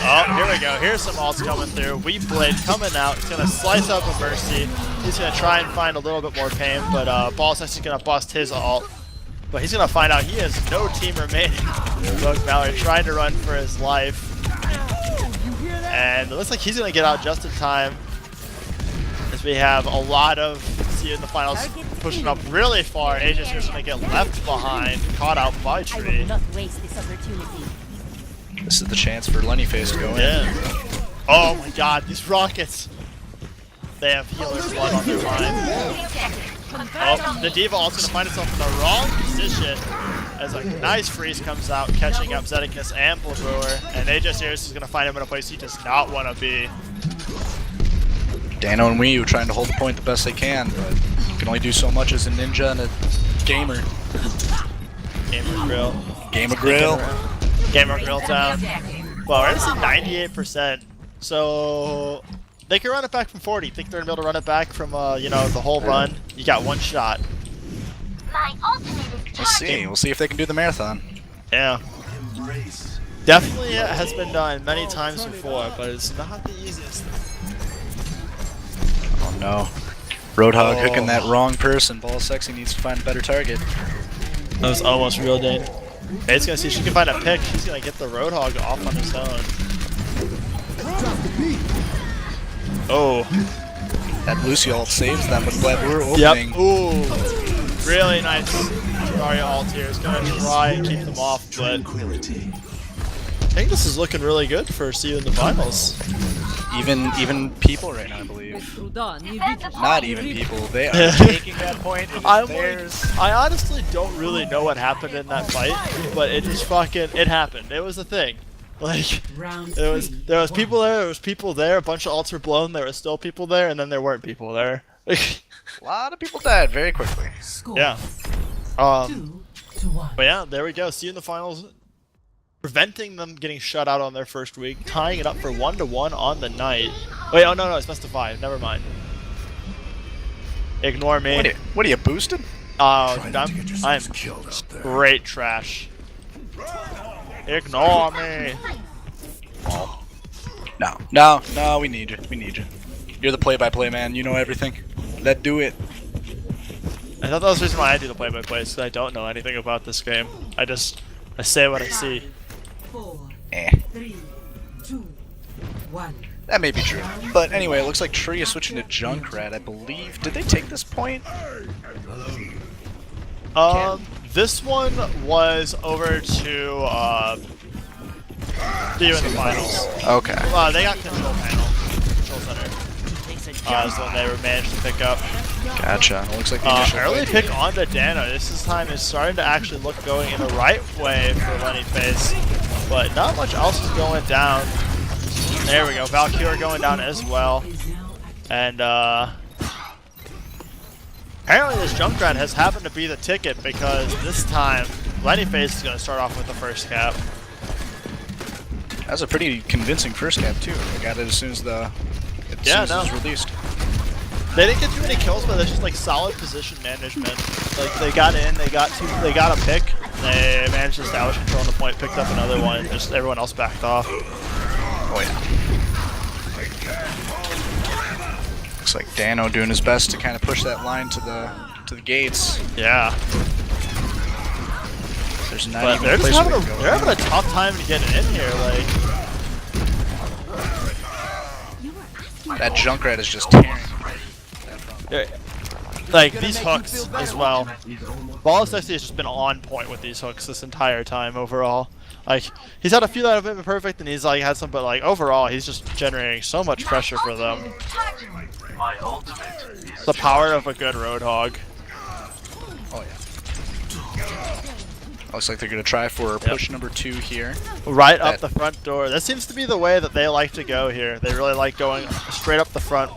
oh, here we go. Here's some ults coming through. Weed Blade coming out. He's gonna slice up a Mercy. He's gonna try and find a little bit more pain, but Ball's actually gonna bust his ult. But he's gonna find out he has no team remaining. Rogue Mallory trying to run for his life. And it looks like he's gonna get out just in time. As we have a lot of Seeing the Finals pushing up really far. Aegis is gonna get left behind, caught out by Tree. This is the chance for Lenny Face to go in. Yeah. Oh my god, these rockets! They have healer blood on their line. Oh, the D.Va ult's gonna find itself in the wrong position as a nice freeze comes out, catching up Zedicus and Blabrewer, and Aegis is gonna find him in a place he does not want to be. Dano and Wii U trying to hold the point the best they can, but you can only do so much as a ninja and a gamer. Gamer Grill. Gamer Grill. Gamer Grill down. Well, we're gonna see 98%. So they can run it back from 40. Think they're gonna be able to run it back from you know, the whole run? You got one shot. We'll see. We'll see if they can do the marathon. Yeah. Definitely has been done many times before, but it's not the easiest. Oh no. Roadhog hooking that wrong person. Ball Sexy needs to find a better target. That was almost real, Dane. Nate's gonna see if she can find a pick. She's gonna get the Roadhog off on his own. Oh. That Lucy ult saves them with Blabber opening. Yep. Ooh. Really nice Terraria ult here. It's gonna try and keep them off, but I think this is looking really good for Seeing the Finals. Even people right now, I believe. Not even people. They are taking that point. I honestly don't really know what happened in that fight, but it just it happened. It was a thing. Like there was people there, a bunch of ults were blown, there was still people there, and then there weren't people there. A lot of people died very quickly. Yeah. But yeah, there we go. Seeing the Finals, preventing them getting shut out on their first week, tying it up for 1-1 on the night. Wait, oh no, it's best of 5. Never mind. Ignore me. What are you boosted? I'm great trash. Ignore me. Oh. No, we need you. We need you. You're the play-by-play man. You know everything. Let's do it. I thought that was the reason why I do the play-by-play, because I don't know anything about this game. I say what I see. 4, Eh. 3, 2, 1. That may be true. But anyway, it looks like Tree is switching to Junkrat, I believe. Did they take this point? This one was over to you in the finals. Okay. They got control panel, control center. Is what they were managed to pick up. Gotcha. It looks like the initial early pick onto Dano. This time is starting to actually look going in the right way for Lenny Face, but not much else is going down. There we go. Valkyrie going down as well, and apparently this Junkrat has happened to be the ticket, because this time Lenny Face is going to start off with the first cap. That was a pretty convincing first cap too. They got it as soon as it was released. They didn't get too many kills, but it's just like solid position management. Like they got in, they got a pick, they managed to establish control on the point, picked up another one, just everyone else backed off. Oh yeah. Looks like Dano doing his best to kind of push that line to the gates. Yeah. There's not but even they're a place just where they're having a tough time to get in here. Like that Junkrat is just tearing. Like, these hooks as well. BOL Sexy has just been on point with these hooks this entire time overall. Like, he's had a few that have been perfect, and he's like had some, but like overall, he's just generating so much pressure for them. The power of a good Roadhog. Oh yeah. Looks like they're gonna try for push number 2 here. Right up the front door. That seems to be the way that they like to go here. They really like going straight up the front.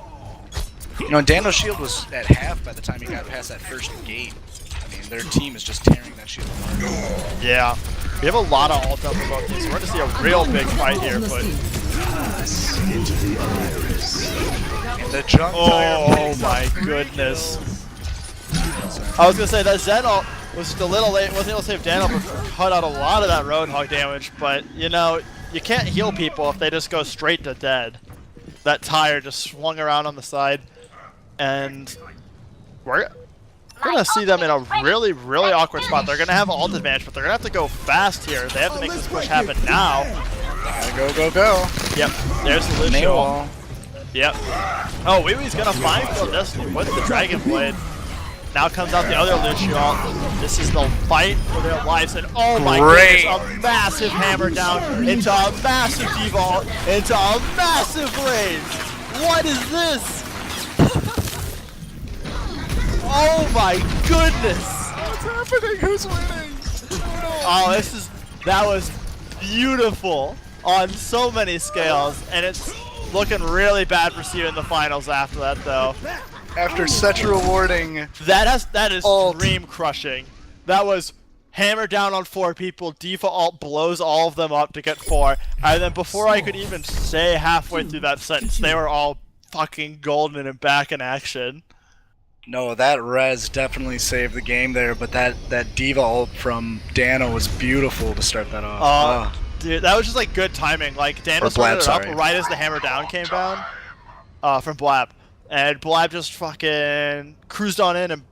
You know, Dano's shield was at half by the time he got past that first gate. I mean, their team is just tearing that shield apart. Yeah. We have a lot of ult up for both teams, so we're going to see a real big fight here, but... The junk oh my goodness. I was going to say, that Zen ult was just a little late, wasn't able to save Dano, but cut out a lot of that Roadhog damage, but, you know, you can't heal people if they just go straight to dead. That tire just swung around on the side, and we're gonna see them in a really, really awkward spot. They're gonna have ult advantage, but they're gonna have to go fast here. They have to make this push happen now. Gotta go, go, go. Yep, there's the Lucio. Yep. Oh, Wee-Wee's gonna find Phil Destiny with the Dragon Blade. Now comes out the other Lucio. This is the fight for their lives, and oh my goodness, a massive hammer down into a massive devault, into a massive blade. What is this? Oh my goodness! What's happening? Who's winning? Oh, that was beautiful on so many scales, and it's looking really bad for Sia in the finals after that, though. After such a rewarding... That is dream crushing. That was hammer down on 4 people, default blows all of them up to get 4, and then before I could even say halfway through that sentence, they were all fucking golden and back in action. No, that res definitely saved the game there, but that diva ult from Dano was beautiful to start that off. Dude, that was just like good timing. Like Dano started it up right as the hammer down came down from Blab. And Blab just fucking cruised on in and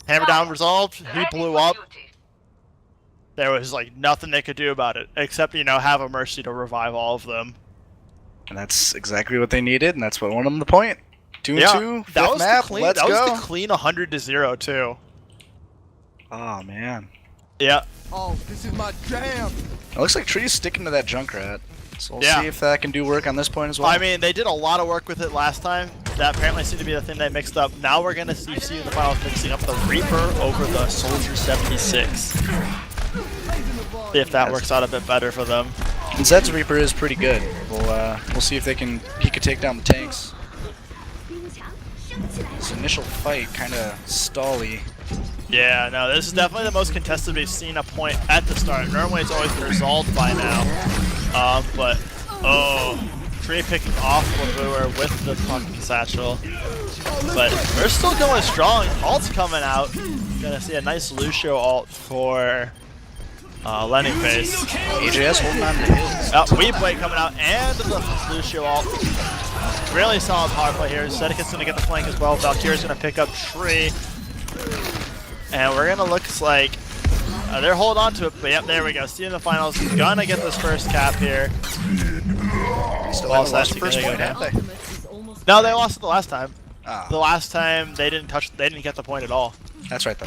hammer down resolved. He blew up. There was like nothing they could do about it except, you know, have a Mercy to revive all of them. And that's exactly what they needed, and that's what won them the point. 2-2, that was map, the clean, let's that go. was the clean 100-0 too. Oh man. Yeah. Oh, this is my jam. It looks like Tree's sticking to that Junkrat. So we'll see if that can do work on this point as well. I mean, they did a lot of work with it last time. That apparently seemed to be the thing they mixed up. Now we're going to see in the finals mixing up the Reaper over the Soldier 76. See if that works out a bit better for them. And Zed's Reaper is pretty good. We'll see if he can take down the tanks. This initial fight kind of stally. Yeah, no, this is definitely the most contested we've seen a point at the start. Normally it's always been resolved by now. But, Tree picking off Lavooer with the fucking satchel. But we're still going strong. Ult's coming out. Gonna see a nice Lucio ult for Lenny face. AJS holding on to his. Weeblade coming out and the Lucio ult. Really solid power play here. Zedek's gonna get the flank as well. Valkyrie's gonna pick up Tree. And we're gonna look like they're holding on to it, but yep, there we go. See in the finals, he's gonna get this first cap here. Still lost the first point, haven't they? No, they lost it the last time. Oh. The last time they didn't get the point at all. That's right.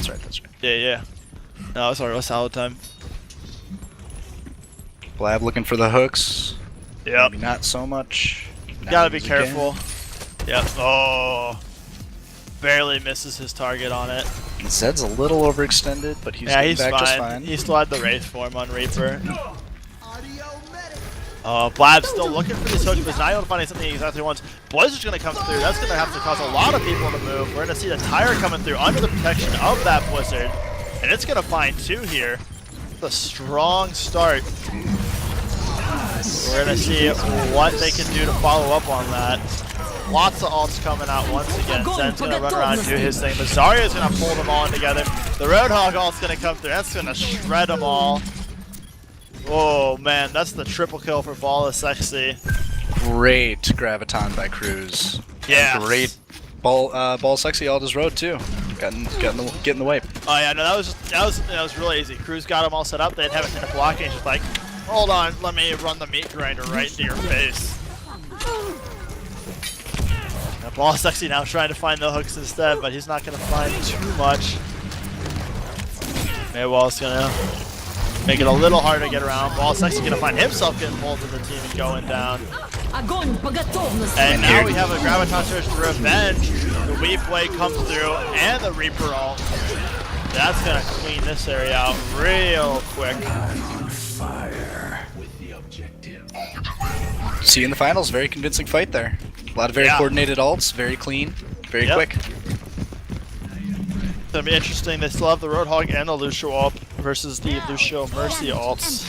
Yeah. No, sorry, it was solid time. Blab looking for the hooks. Yep. Maybe not so much. Gotta be careful. Yep. Oh. Barely misses his target on it. Zed's a little overextended, but he's getting back just fine. He still had the Wraith form on Reaper. Blab's still looking for these hooks, but he's not able to find something he exactly wants. Blizzard's gonna come through. That's gonna have to cause a lot of people to move. We're gonna see the tire coming through under the protection of that Blizzard. And it's gonna find 2 here. The strong start. We're gonna see what they can do to follow up on that. Lots of ults coming out once again. Zen's gonna run around and do his thing, but Zarya's gonna pull them all in together. The Roadhog ult's gonna come through. That's gonna shred them all. Oh man, that's the triple kill for BOL Sexy. Great Graviton by Cruz. Yeah. Great BOL Sexy all his road too. Getting the wipe. Oh yeah, no, that was really easy. Cruz got them all set up. They didn't have a ton of blocking. Just like, hold on, let me run the meat grinder right into your face. Ball Sexy now trying to find the hooks instead, but he's not going to find too much. Maywall's going to make it a little harder to get around. Ball Sexy going to find himself getting pulled to the team and going down. And now we have a Graviton Surge Revenge. The Weep Blade comes through and the Reaper ult. That's going to clean this area out real quick. Fire with the objective. See you in the finals. Very convincing fight there. A lot of very coordinated ults. Very clean. Very quick. It's going to be interesting. They still have the Roadhog and the Lucio ult versus the Lucio Mercy ults.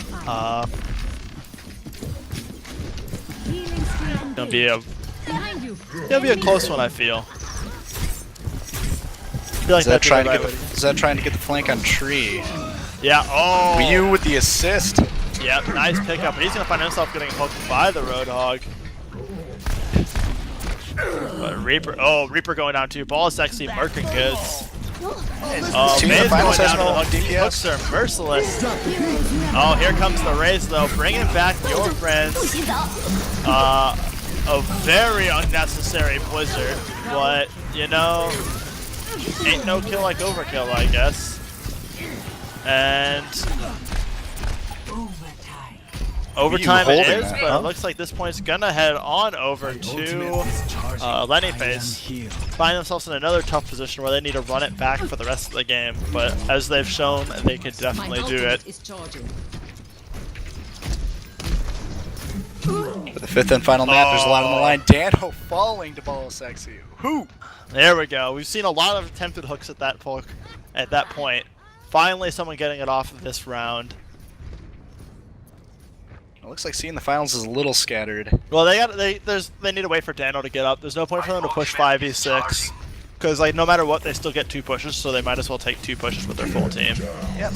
It'll be a close one, I feel. Is that trying to get the flank on Tree? Yeah. Oh. You with the assist. Yep. Nice pickup. But he's gonna find himself getting hooked by the Roadhog. But Reaper. Oh, Reaper going down too. Ball Sexy marking goods. Oh, Maze going down to the hook. These hooks are merciless. Oh, here comes the Raze though, bringing back your friends. A very unnecessary Blizzard, but you know, ain't no kill like overkill, I guess. And overtime it is, but it looks like this point's gonna head on over to Lenny face. Find themselves in another tough position where they need to run it back for the rest of the game, but as they've shown, they can definitely do it. For the 5th and final map, there's a lot on the line. Dano falling to Ball Sexy. Who? There we go. We've seen a lot of attempted hooks at that point. Finally, someone getting it off of this round. It looks like seeing the finals is a little scattered. Well, they need to wait for Dano to get up. There's no point for them to push 5v6 because like no matter what, they still get 2 pushes, so they might as well take 2 pushes with their full team. Yep.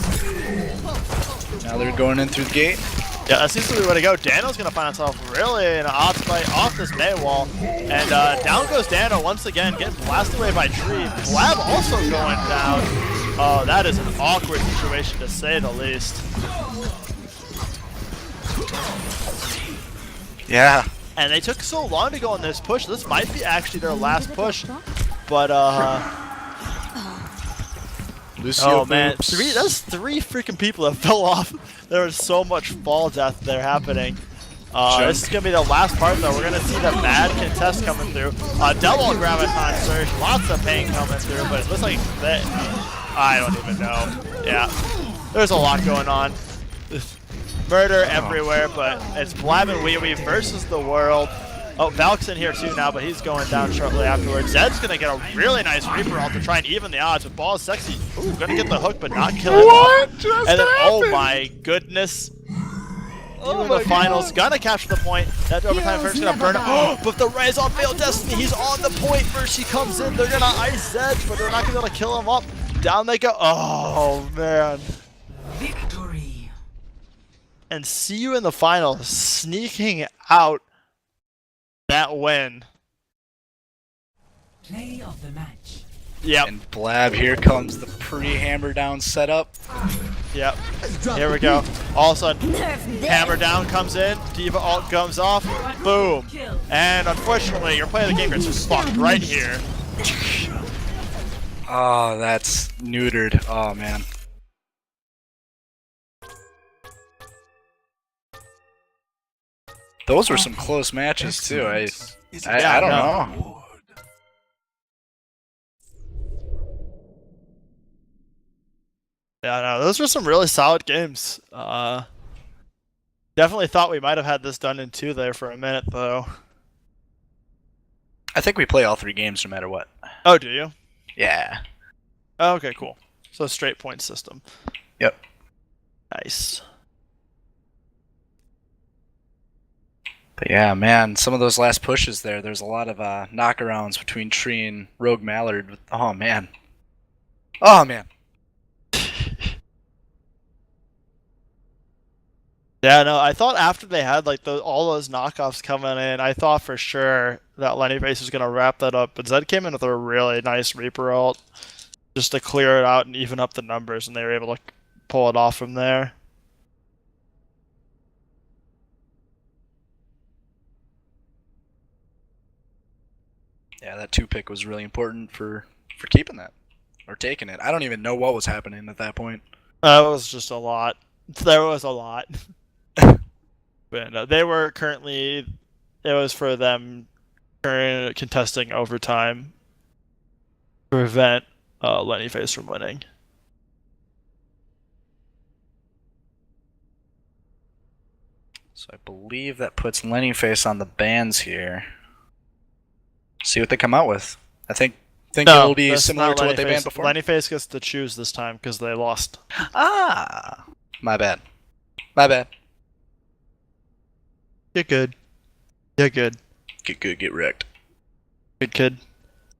Now they're going in through the gate. Yeah, that seems to be the way to go. Dano's going to find himself really in an odd fight off this May wall. And down goes Dano once again, getting blasted away by Tree. Blab also going down. Oh, that is an awkward situation to say the least. Yeah. And they took so long to go on this push. This might be actually their last push. But, Lucio oh man, boops. that's 3 freaking people that fell off. There was so much fall death there happening. This is going to be the last part though. We're going to see the mad contest coming through. Double Graviton Surge, lots of pain coming through, but it looks like that. I don't even know. Yeah, there's a lot going on. Murder everywhere, but it's Blab and Wee Wee versus the world. Oh, Valk's in here too now, but he's going down shortly afterwards. Zed's going to get a really nice Reaper ult to try and even the odds. But Ball Sexy, ooh, going to get the hook, but not kill him off. And then, oh my goodness. Even the finals, gonna capture the point. That overtime first gonna burn it. But the Raze on Failed Destiny, he's on the point. First he comes in, they're gonna ice Zed, but they're not gonna be able to kill him up. Down they go. Oh man. Victory. And see you in the finals, sneaking out that win. Play of the match. Yep. And Blab, here comes the pre-hammer down setup. Yep. Here we go. All of a sudden, hammer down comes in, Diva ult comes off, boom. And unfortunately, your play of the game gets just fucked right here. Oh, that's neutered. Oh man. Those were some close matches too. I don't know. Yeah, no, those were some really solid games. Definitely thought we might have had this done in 2 there for a minute, though. I think we play all 3 games no matter what. Oh, do you? Yeah. Oh, okay, cool. So straight point system. Yep. Nice. But yeah, man, some of those last pushes there's a lot of knockarounds between Tree and Rogue Mallard. Oh, man. Oh, man. Yeah, no, I thought after they had like all those knockoffs coming in, I thought for sure that Lenny Face was going to wrap that up. But Zed came in with a really nice Reaper ult just to clear it out and even up the numbers, and they were able to pull it off from there. Yeah, that 2 pick was really important for keeping that. Or taking it. I don't even know what was happening at that point. It was just a lot. There was a lot. But no, they were currently... It was for them contesting overtime to prevent Lenny Face from winning. So I believe that puts Lenny Face on the bans here. See what they come out with. I think it'll be similar to what they banned before. Lenny Face gets to choose this time because they lost. Ah! My bad. My bad. Get good. Get good. Get good, get wrecked. Good kid.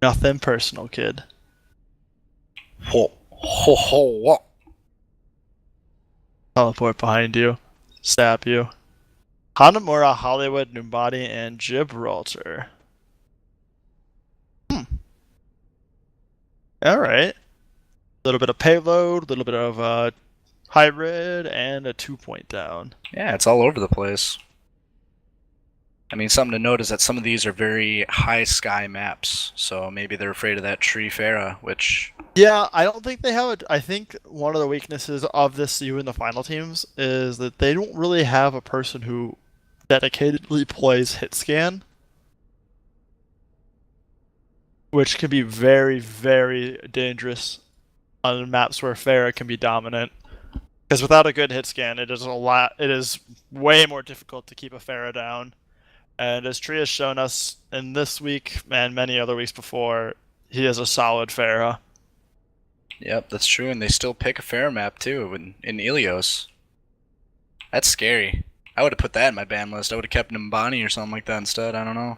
Nothing personal, kid. Ho, ho, ho, ho. Teleport behind you. Stab you. Hanamura, Hollywood, Numbani, and Gibraltar. Alright. A little bit of payload, a little bit of hybrid, and a 2-point down. Yeah, it's all over the place. I mean, something to note is that some of these are very high sky maps, so maybe they're afraid of that tree Farah, which... Yeah, I don't think they have it. I think one of the weaknesses of this CU in the final teams is that they don't really have a person who dedicatedly plays hit scan, which can be very, very dangerous on maps where Farah can be dominant. Because without a good hit scan, it is way more difficult to keep a Farah down. And as Tree has shown us in this week and many other weeks before, he is a solid Farah. Yep, that's true, and they still pick a Farah map too in Ilios. That's scary. I would have put that in my ban list. I would have kept Numbani or something like that instead, I don't know.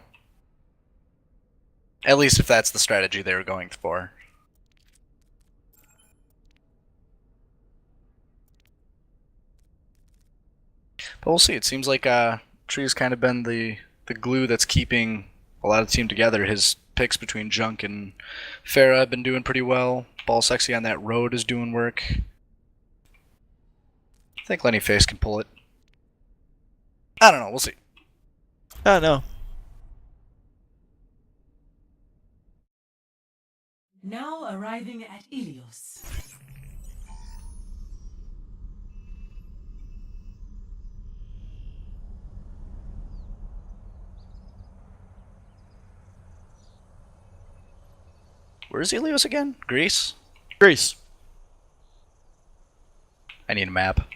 At least if that's the strategy they were going for. But we'll see. It seems like Tree's kind of been the glue that's keeping a lot of the team together. His picks between Junk and Farah have been doing pretty well. Ball Sexy on that road is doing work. I think Lenny Face can pull it. I don't know. We'll see. I don't know. Now arriving at Ilios. Where's Ilios again? Greece? Greece. I need a map.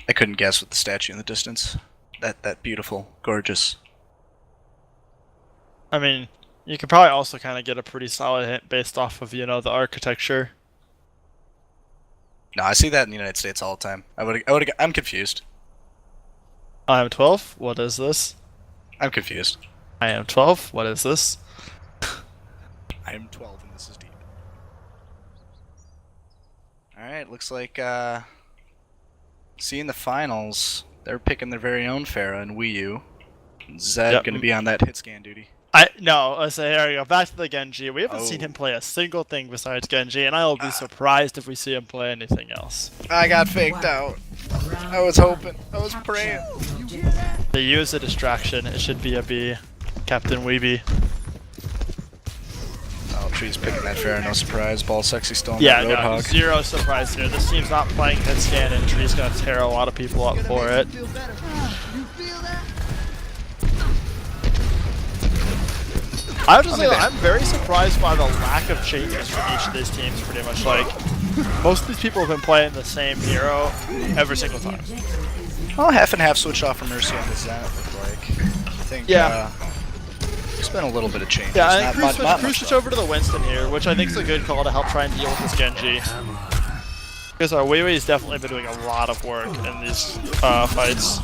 I couldn't guess with the statue in the distance. That beautiful, gorgeous. I mean, you could probably also kind of get a pretty solid hint based off of, you know, the architecture. No, I see that in the United States all the time. I'm confused. I am 12. What is this? I'm confused. I am 12. What is this? I am 12 and this is deep. Alright, looks like, seeing the finals, they're picking their very own Farah and Wii U. Zed gonna be on that hit scan duty. There we go. Back to the Genji. We haven't seen him play a single thing besides Genji, and I will be surprised if we see him play anything else. I got faked out. I was hoping. I was praying. They use a distraction. It should be a B. Captain Weeby. Oh, Tree's picking that Farah, no surprise. Ball Sexy still on that Roadhog. Zero surprise here. This team's not playing hit scan, and Tree's gonna tear a lot of people up for it. I'm very surprised by the lack of changes from each of these teams, pretty much. Like, most of these people have been playing the same hero every single time. Well, half and half switched off from Mercy on the Zen, it looked like. I think, there's been a little bit of change. Yeah, I think Cruz switched over to the Winston here, which I think is a good call to help try and deal with this Genji. Because our Weiwei's definitely been doing a lot of work in these fights.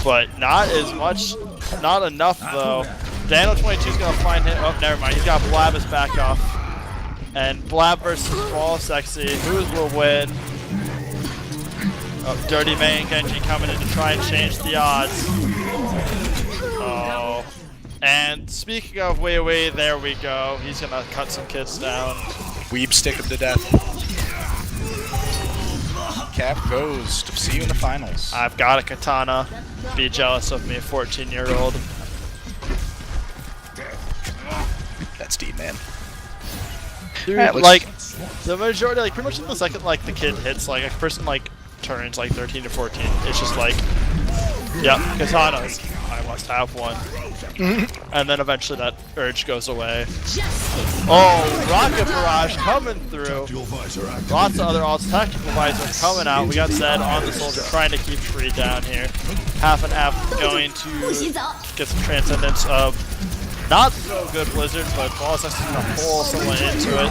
But not as much, not enough though. Dano22's gonna find him. Oh, never mind. He's got Blab as backup. And Blab versus Ball Sexy. Who will win? Oh, Dirty Main Genji coming in to try and change the odds. Oh. And speaking of Weiwei, there we go. He's gonna cut some kids down. Weeb stick him to death. Cap goes to see you in the finals. I've got a katana. Be jealous of me, 14-year-old. Steve, man. Dude, Yeah, it looks- like the majority, like pretty much the second like the kid hits, like a person like turns like 13 to 14, it's just like, yep, katanas, I must have one. And then eventually that urge goes away. Oh, rocket barrage coming through. Lots of other alts, tactical visor coming out. We got Zed on the soldier trying to keep Tree down here. Half and half going to get some transcendence of not so good Blizzard, but Ball's actually gonna pull someone into it.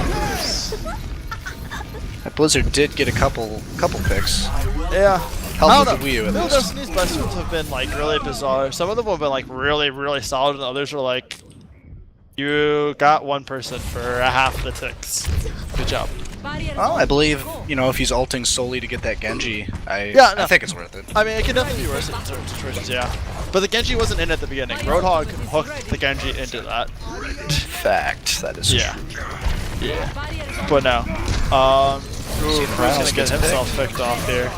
That Blizzard did get a couple picks. Yeah. Helped with the Wii U at Bill least. Destiny's best ones have been like really bizarre. Some of them have been like really solid, and others are like, you got one person for half the ticks. Good job. Well, I believe, you know, if he's ulting solely to get that Genji, I think it's worth it. I mean, it can definitely be worse in certain situations, yeah. But the Genji wasn't in at the beginning. Roadhog hooked the Genji into that. Fact, that is Yeah. true. Yeah. But no. Ooh, Crew's gonna get himself picked off here.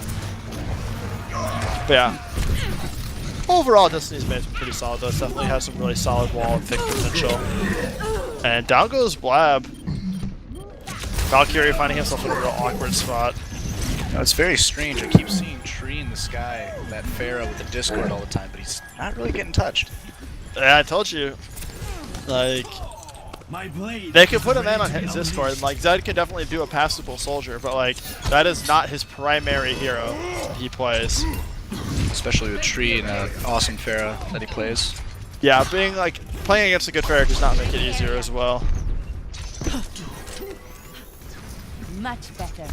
But yeah. Overall, Destiny's base been pretty solid though. It definitely has some really solid wall and pick potential. And down goes Blab. Valkyrie finding himself in a real awkward spot. No, it's very strange. I keep seeing Tree in the sky, that Pharah with the Discord all the time, but he's not really getting touched. Yeah, I told you. Like, they could put a man on his Discord, and like Zed can definitely do a passable soldier, but like that is not his primary hero he plays. Especially with Tree and an awesome Pharah that he plays. Yeah, being like playing against a good Pharah does not make it easier as well. Much better.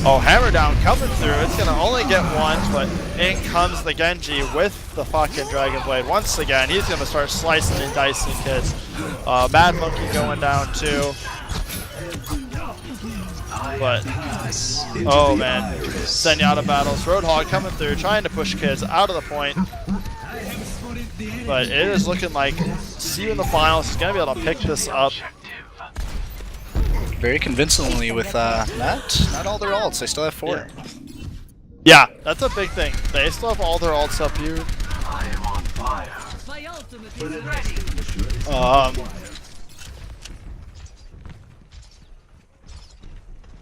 Oh, hammer down coming through. It's gonna only get one, but in comes the Genji with the fucking Dragon Blade. Once again, he's gonna start slicing and dicing kids. Mad Monkey going down too. But oh man, Zenyatta battles. Roadhog coming through, trying to push kids out of the point. But it is looking like CU in the finals is gonna be able to pick this up. Very convincingly with not all their ults. They still have 4. Yeah, that's a big thing. They still have all their ults up here.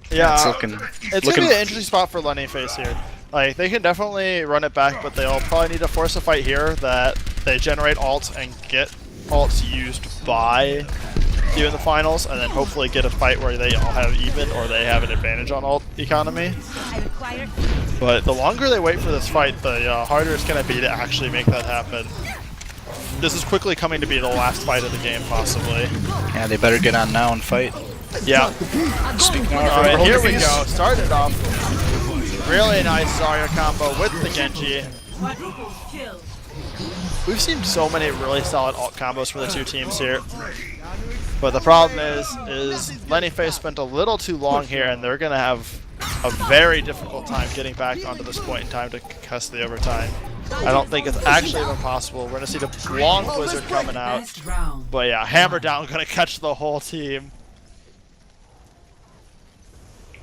Yeah, it's gonna be an interesting spot for Lenny face here. Like, they can definitely run it back, but they'll probably need to force a fight here that they generate ults and get ults used by you in the finals, and then hopefully get a fight where they all have even or they have an advantage on ult economy. But the longer they wait for this fight, the harder it's going to be to actually make that happen. This is quickly coming to be the last fight of the game, possibly. Yeah, they better get on now and fight. Yeah. Speaking of Alright, here we go. Started off. Really nice Zarya combo with the Genji. We've seen so many really solid ult combos for the two teams here. But the problem is Lenny Face spent a little too long here, and they're going to have a very difficult time getting back onto this point in time to contest the overtime. I don't think it's actually even possible. We're going to see the long Blizzard coming out. But yeah, hammer down, going to catch the whole team.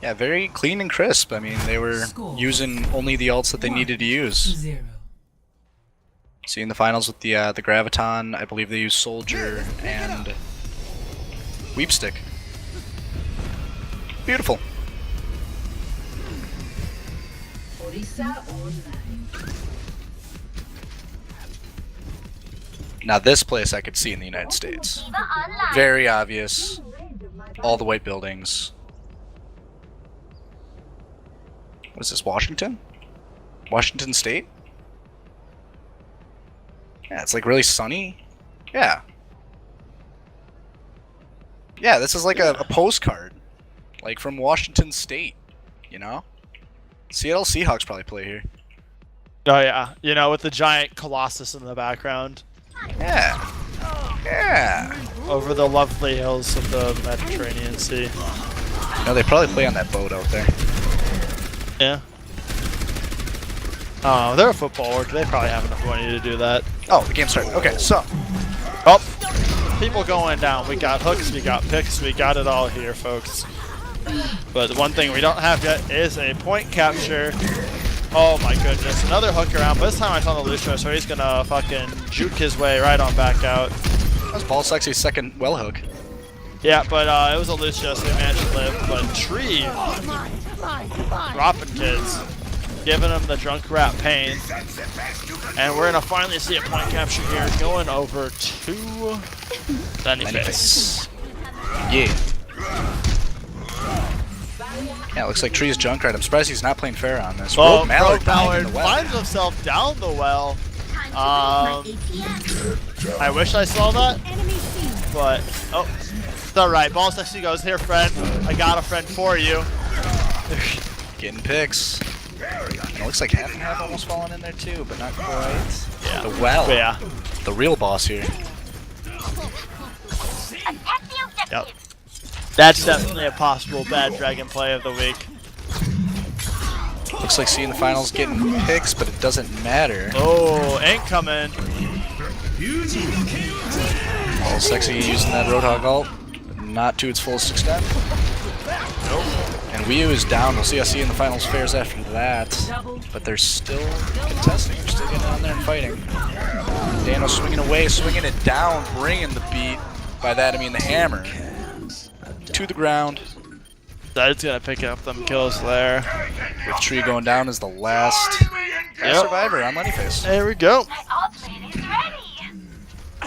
Yeah, very clean and crisp. I mean, they were using only the ults that they needed to use. See in the finals with the Graviton, I believe they used Soldier and Weep Stick. Beautiful. Now this place I could see in the United States. Very obvious. All the white buildings. What is this, Washington? Washington State? Yeah, it's like really sunny. Yeah. Yeah, this is like a postcard. Like from Washington State, you know? Seattle Seahawks probably play here. Oh yeah, you know, with the giant Colossus in the background. Yeah. Yeah. Over the lovely hills of the Mediterranean Sea. No, they probably play on that boat out there. Yeah. Oh, they're a football org. They probably have enough money to do that. Oh, the game started. Okay, so. Oh, people going down. We got hooks, we got picks, we got it all here, folks. But the one thing we don't have yet is a point capture. Oh my goodness, another hook around. But this time I saw the Lucio, so he's gonna fucking juke his way right on back out. That was Ball Sexy's second well hook. Yeah, but it was a Lucio, so he managed to live. But Tree, dropping kids, giving him the drunk rat pain. And we're gonna finally see a point capture here, going over to Lenny Face. Yeah. Yeah, it looks like Tree's Junkrat. I'm surprised he's not playing fair on this. Oh, Rogue Mallard finds himself down the well. I wish I saw that, but oh, it's alright. Ball Sexy goes, here friend, I got a friend for you. Getting picks. And it looks like half and half almost falling in there too, but not quite. Yeah. The well. Yeah. The real boss here. Yep. That's definitely a possible bad dragon play of the week. Looks like seeing the finals getting picks, but it doesn't matter. Oh, incoming. All Sexy using that Roadhog ult, but not to its fullest extent. Nope. And Wii U is down. We'll see how seeing the finals fares after that. But they're still contesting. They're still getting on there and fighting. Dano swinging away, swinging it down, bringing the beat. By that I mean the hammer. To the ground. That's gonna pick up them kills there. With Tree going down as the last survivor on Lenny Face. There we go.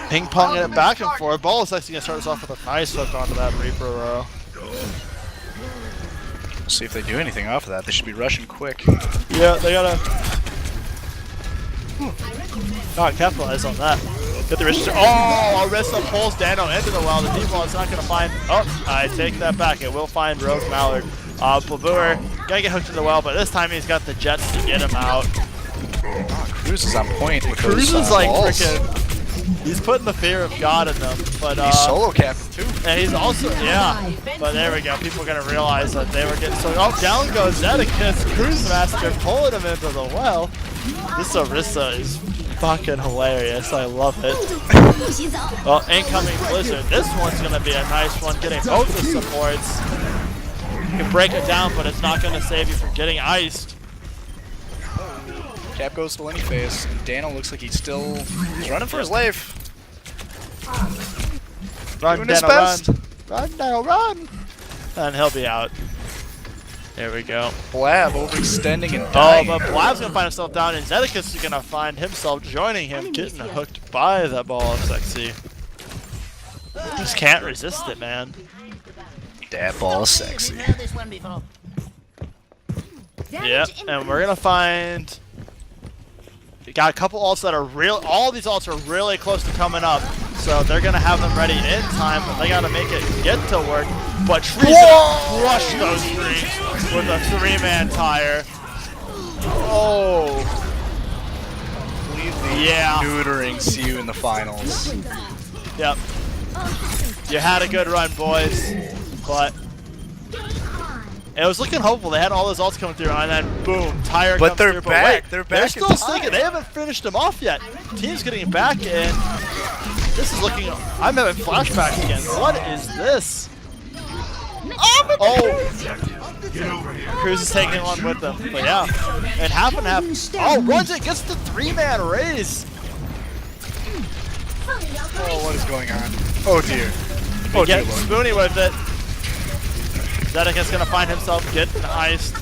Ping ponging it back and forth. Ball is actually gonna start us off with a nice hook onto that Reaper though. We'll see if they do anything off of that. They should be rushing quick. Yeah, they gotta not capitalize on that. Get the Arista. Oh, Arista pulls Dano into the well. The D-ball is not gonna find. Oh, I take that back. It will find Rogue Mallard. Blabour gonna get hooked in the well, but this time he's got the jets to get him out. Oh, Cruz is on point. With Cruz those, is like balls. freaking. He's putting the fear of God in them, but he's solo captain too. And he's also But there we go. People are gonna realize that they were getting so. Oh, down goes Zedekus. Cruise Master pulling him into the well. This Arista is fucking hilarious. I love it. Well, incoming Blizzard. This one's gonna be a nice one. Getting both the supports. You can break it down, but it's not gonna save you from getting iced. Cap goes to Lenny Face, and Dano looks like he's running for his life. Run, Doing his Dano, best. run, Dano, run! And he'll be out. There we go. Blab overextending and dying. Oh, but Blab's gonna find himself down, and Zedekus is gonna find himself joining him, getting hooked by that Ball of Sexy. Just can't resist it, man. That Ball of Sexy. Yep, and we're gonna find. We got a couple ults that are all these ults are really close to coming up, so they're gonna have them ready in time, but they gotta make it get to work. But Tree's gonna crush those trees with a 3-man tire. Oh, yeah. Neutering CU in the finals. Yep. You had a good run, boys, but it was looking hopeful. They had all those ults coming through, and then boom, tire comes through. But back. wait, they're back. They're still sticking. They haven't finished them off yet. Team's getting back in. This is looking. I'm having flashbacks again. What is this? Oh, Cruz is taking one with them. But yeah, and half and half. Oh, runs it, gets the 3-man raise. Oh, what is going on? Oh dear. Oh dear. Get Spoony with it. Zedekus gonna find himself getting iced.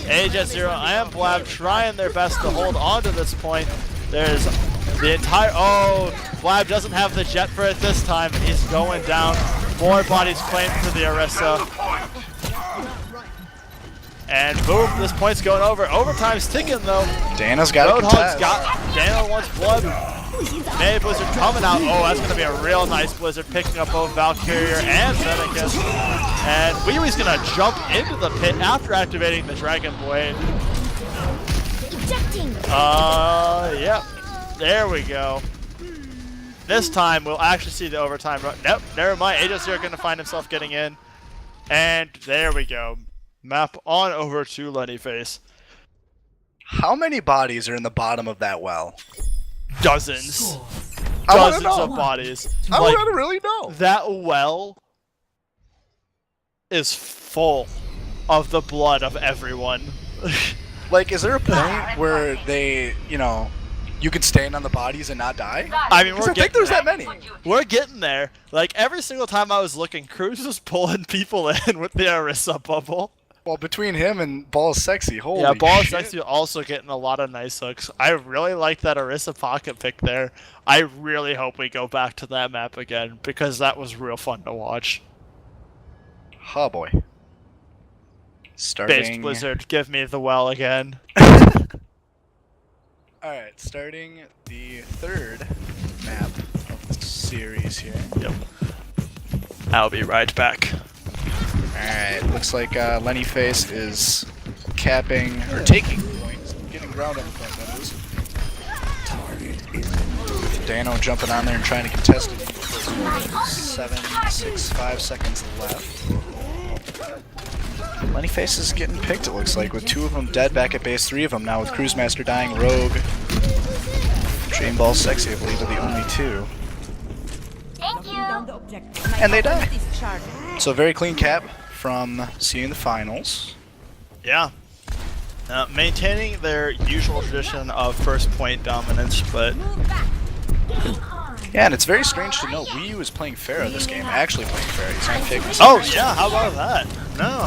Age at 0 and Blab trying their best to hold on to this point. There's the entire. Oh, Blab doesn't have the jet for it this time. He's going down. More bodies claimed for the Arista. And boom, this point's going over. Overtime's ticking though. Dano's got Roadhog's Dano wants blood. May Blizzard coming out. Oh, that's going to be a real nice Blizzard, picking up both Valkyria and Zedekus. And Wee-Wee's going to jump into the pit after activating the Dragon Blade. Yep. There we go. This time, we'll actually see the overtime run. Nope, never mind. AJ0 going to find himself getting in. And there we go. Map on over to Lenny Face. How many bodies are in the bottom of that well? Dozens. I Dozens know. of bodies. I Like, want to really know. that well is full of the blood of everyone. Like, is there a point where they, You can stand on the bodies and not die? I mean, I think there's that many. We're getting there. Like, every single time I was looking, Cruz was pulling people in with the Orisa bubble. Well, between him and Ball Sexy, holy Yeah, Ball shit. Sexy also getting a lot of nice hooks. I really like that Orisa pocket pick there. I really hope we go back to that map again, because that was real fun to watch. Oh boy. Starting... Based Blizzard, give me the well again. Alright, starting the third map of the series here. Yep. I'll be right back. Alright, looks like Lenny Face is capping, or taking points, getting ground on the point, that is. With Dano jumping on there and trying to contest it. 7, 6, 5 seconds left. Lenny Face is getting picked, it looks like, with 2 of them dead back at base, 3 of them now with Cruise Master dying, Rogue, Dream Ball Sexy, I believe, are the only 2. Thank you. And they die. So very clean cap from seeing the finals. Yeah. Maintaining their usual tradition of first point dominance, but... Yeah, and it's very strange to note, Wii U is playing Pharah this game, actually playing Pharah, he's not picking. Oh yeah, how about that? No,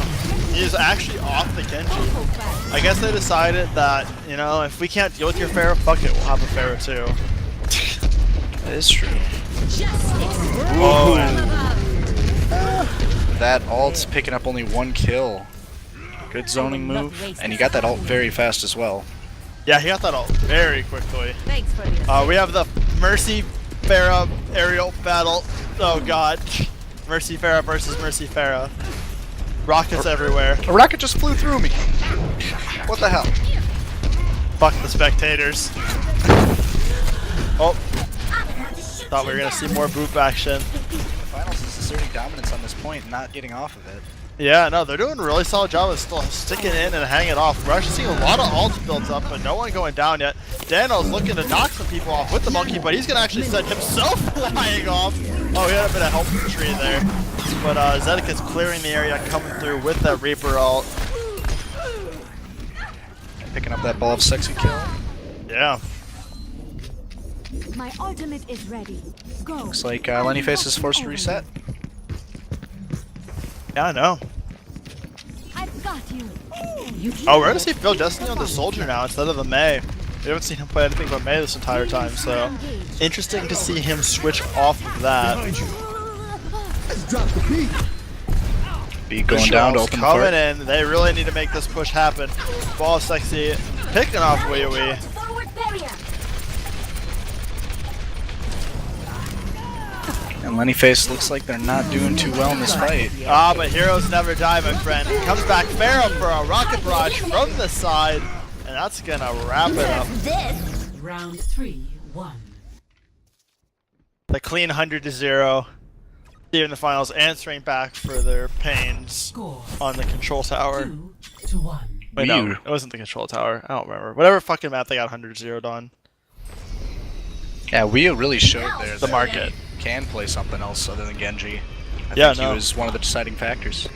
he's actually off the Genji. I guess they decided that, you know, if we can't deal with your Pharah, fuck it, we'll have a Pharah too. That is true. Oh, that ult's picking up only 1 kill. Good zoning move, and he got that ult very fast as well. yeah, he got that ult very quickly. Thanks for this. We have the Mercy Pharah aerial battle. Oh god. Mercy Pharah versus Mercy Pharah. Rockets everywhere. A rocket just flew through me. What the hell? Fuck the spectators. Oh. Thought we were gonna see more boop action. The finals is asserting dominance on this point, not getting off of it. Yeah, no, they're doing a really solid job of still sticking in and hanging off. We're actually seeing a lot of ults built up, but no one going down yet. Dano's looking to knock some people off with the monkey, but he's gonna actually send himself flying off. Oh, he had a bit of help from the tree there. But Zedek is clearing the area, coming through with that Reaper ult. Picking up that Ball of Sexy kill. Yeah. My ultimate is ready. Go. Looks like Lenny Face is forced to reset. Yeah, I know. I've got you. Oh, we're gonna see Phil Destiny on the Soldier now instead of the Mei. We haven't seen him play anything but Mei this entire time, so interesting to see him switch off of that. Be going down to open the coming fort. in. They really need to make this push happen. Ball Sexy picking off Wee Wee. And Lenny Face looks like they're not doing too well in this fight. Ah, but heroes never die, my friend. Comes back Pharaoh for a rocket barrage from the side, and that's gonna wrap it up. Round 3, 1. The clean 100-0. Here in the finals, answering back for their pains on the control tower. 2-1. Wait, no, it wasn't the control tower. I don't remember. Whatever fucking map they got 100-0'd on. Yeah, Wii U really showed there The that market. can play something else other than Genji. I Yeah, think he was one of the deciding factors.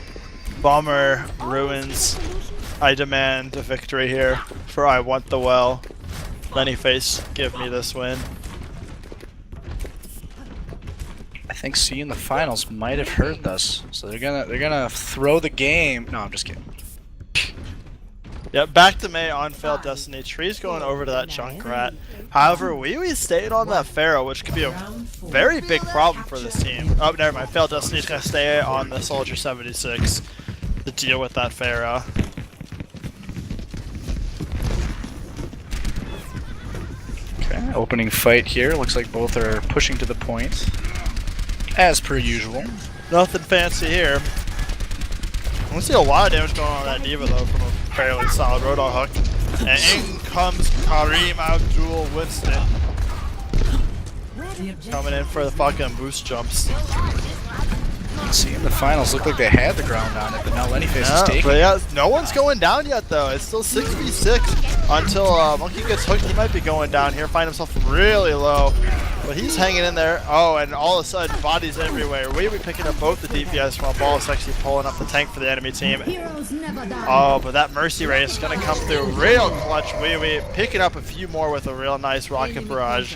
Bomber ruins. I demand a victory here, for I want the well. Lenny Face, give me this win. I think seeing the finals might have hurt us, so they're gonna throw the game. No, I'm just kidding. Yep, back to Mei on failed Destiny. Tree's going over to that Junkrat. However, Wee stayed on that Pharaoh, which could be a very big problem for this team. Oh, never mind. Failed Destiny's gonna stay on the Soldier 76 to deal with that Pharaoh. Okay, opening fight here. Looks like both are pushing to the point, as per usual. Nothing fancy here. I don't see a lot of damage going on that D.Va though from a fairly solid Rodal hook. And in comes Kareem Abdul Winston. Coming in for the fucking boost jumps. Seeing the finals look like they had the ground on it, but now Lenny Face is taking but yeah, no one's going down yet though. It's still 6v6 until Monkey gets hooked. He might be going down here, find himself really low. But he's hanging in there. Oh, and all of a sudden, bodies everywhere. We'll be picking up both the DPS while BOL is actually pulling up the tank for the enemy team. Oh, but that Mercy Ray is going to come through real clutch. We picking up a few more with a real nice rocket barrage.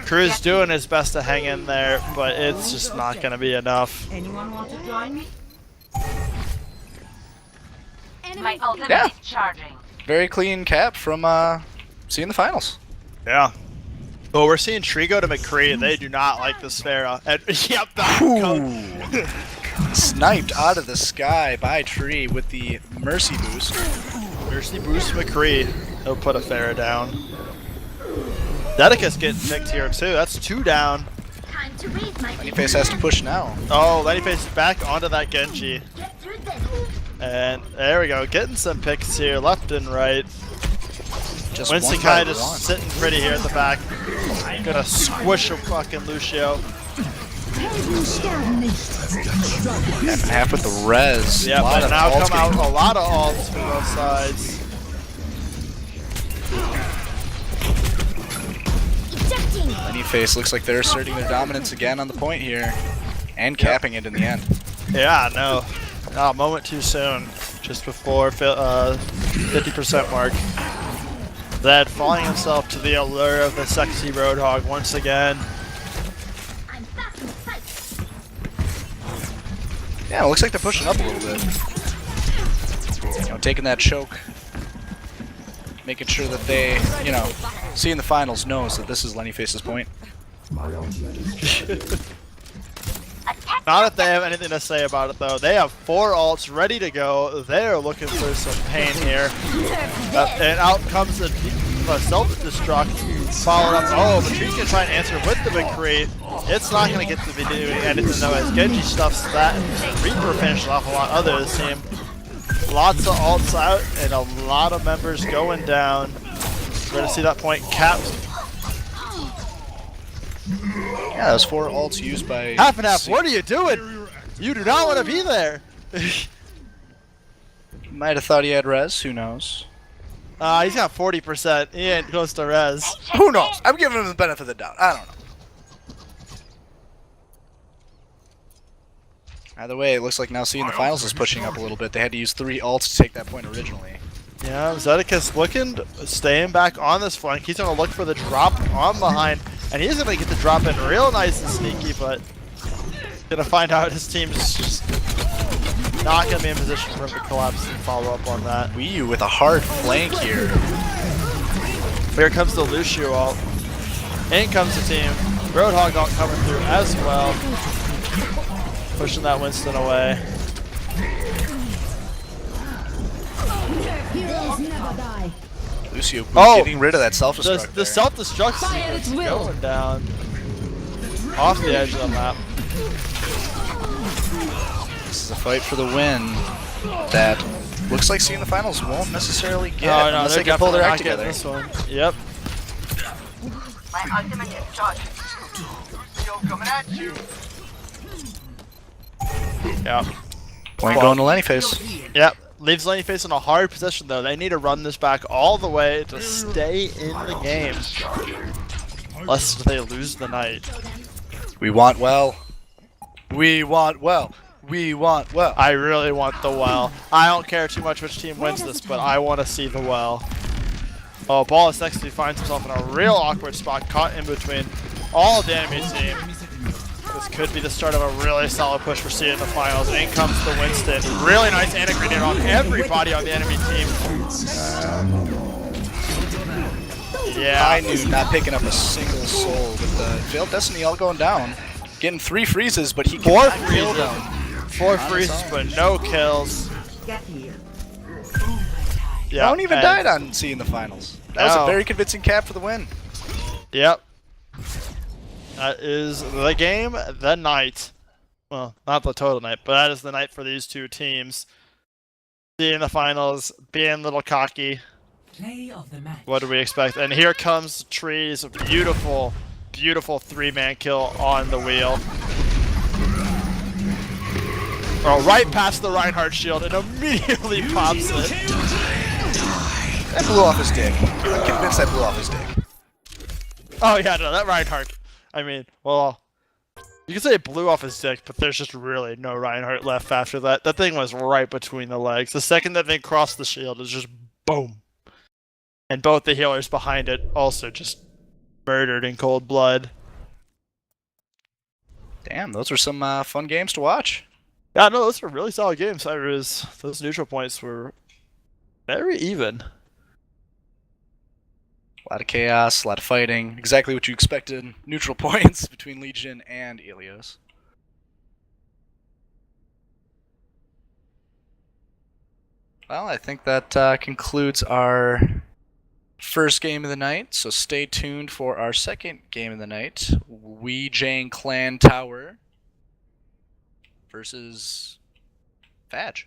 Crew's doing his best to hang in there, but it's just not going to be enough. Anyone want to join me? My ultimate Yeah. is charging. very clean cap from seeing the finals. Yeah. Well, we're seeing Tree go to McCree. They do not like the Sphera. And yep, Sniped out of the sky by Tree with the Mercy boost. Mercy boost McCree. He'll put a Pharah down. Dedica's getting picked here too. That's 2 down. Time to raise my Lennyface has to push now. Oh, Lennyface is back onto that Genji. Get through this. And there we go. Getting some picks here, left and right. Just Winston one by kind of one. just sitting pretty here at the back. Gonna squish a fucking Lucio. Half and half with the res. Yeah, Lot but of now ults come out getting- a lot of ults from both sides. Ejecting. Lennyface looks like they're asserting their dominance again on the point here. And capping it in the end. Yeah, no. A moment too soon. Just before 50% mark. Zed falling himself to the allure of the sexy Roadhog once again. I'm back in sight. Yeah, it looks like they're pushing up a little bit. You know, taking that choke. Making sure that they, you know, seeing the finals knows that this is Lennyface's point. Not if they have anything to say about it though. They have 4 ults ready to go. They're looking for some pain here. And out comes the self-destruct. Followed up. Oh, but Tree's gonna try and answer with the McCree. It's not gonna get to be doing anything though as Genji stuffs that. Reaper finishes off a lot of others team. Lots of ults out and a lot of members going down. We're gonna see that point capped. Yeah, those 4 ults used by... Half and half, what are you doing? You do not want to be there. Might have thought he had res, who knows? He's got 40%. He ain't close to res. Who knows? I'm giving him the benefit of the doubt. I don't know. Either way, it looks like now seeing the finals is pushing up a little bit. They had to use 3 ults to take that point originally. Yeah, Zedekis looking, staying back on this flank. He's going to look for the drop on behind, and he's going to get the drop in real nice and sneaky, but going to find out his team's just not going to be in position for him to collapse and follow up on that. Wii with a hard flank here. Here comes the Lucio ult. In comes the team. Roadhog ult coming through as well. Pushing that Winston away. Lucio Oh! getting rid of that self-destruct. The self-destruct is going down. Off the edge of the map. This is a fight for the win that looks like seeing the finals won't necessarily get Oh, no, unless they're they can pull their act definitely together. not getting this one. Yep. My ultimate is charging. Coming at you. Yeah. Point going to Lennyface. Yep. Leaves Lennyface in a hard position though. They need to run this back all the way to stay in the game. Lest they lose the night. We want well. We want well. We want well. I really want the well. I don't care too much which team wins this, but I want to see the well. Oh, BOL actually finds himself in a real awkward spot, caught in between all the enemy team. This could be the start of a really solid push for seeing the finals. In comes the Winston. Really nice anti-grenade on everybody on the enemy team. Yeah. I knew not picking up a single soul with the failed destiny all going down. Getting 3 freezes, but he 4 cannot kill them. freezes. 4 freezes, but no kills. Get here. Yeah, No one even and- died on seeing the finals. That was No. a very convincing cap for the win. Yep. That is the game, the night. Well, not the total night, but that is the night for these two teams. Seeing the finals, being a little cocky. Play of the match. What do we expect? And here comes Tree's beautiful, beautiful 3-man kill on the wheel. Oh, right past the Reinhardt shield and immediately pops it. That blew off his dick. I'm convinced that blew off his dick. Oh yeah, no, that Reinhardt. I mean, well, you could say it blew off his dick, but there's just really no Reinhardt left after that. That thing was right between the legs. The second that thing crossed the shield, it's just boom. And both the healers behind it also just murdered in cold blood. Damn, those were some fun games to watch. Yeah, no, those were really solid games. Those neutral points were very even. A lot of chaos, a lot of fighting. Exactly what you expected. Neutral points between Legion and Ilios. Well, I think that concludes our first game of the night. So stay tuned for our second game of the night. Weijang Clan Tower versus Fadge.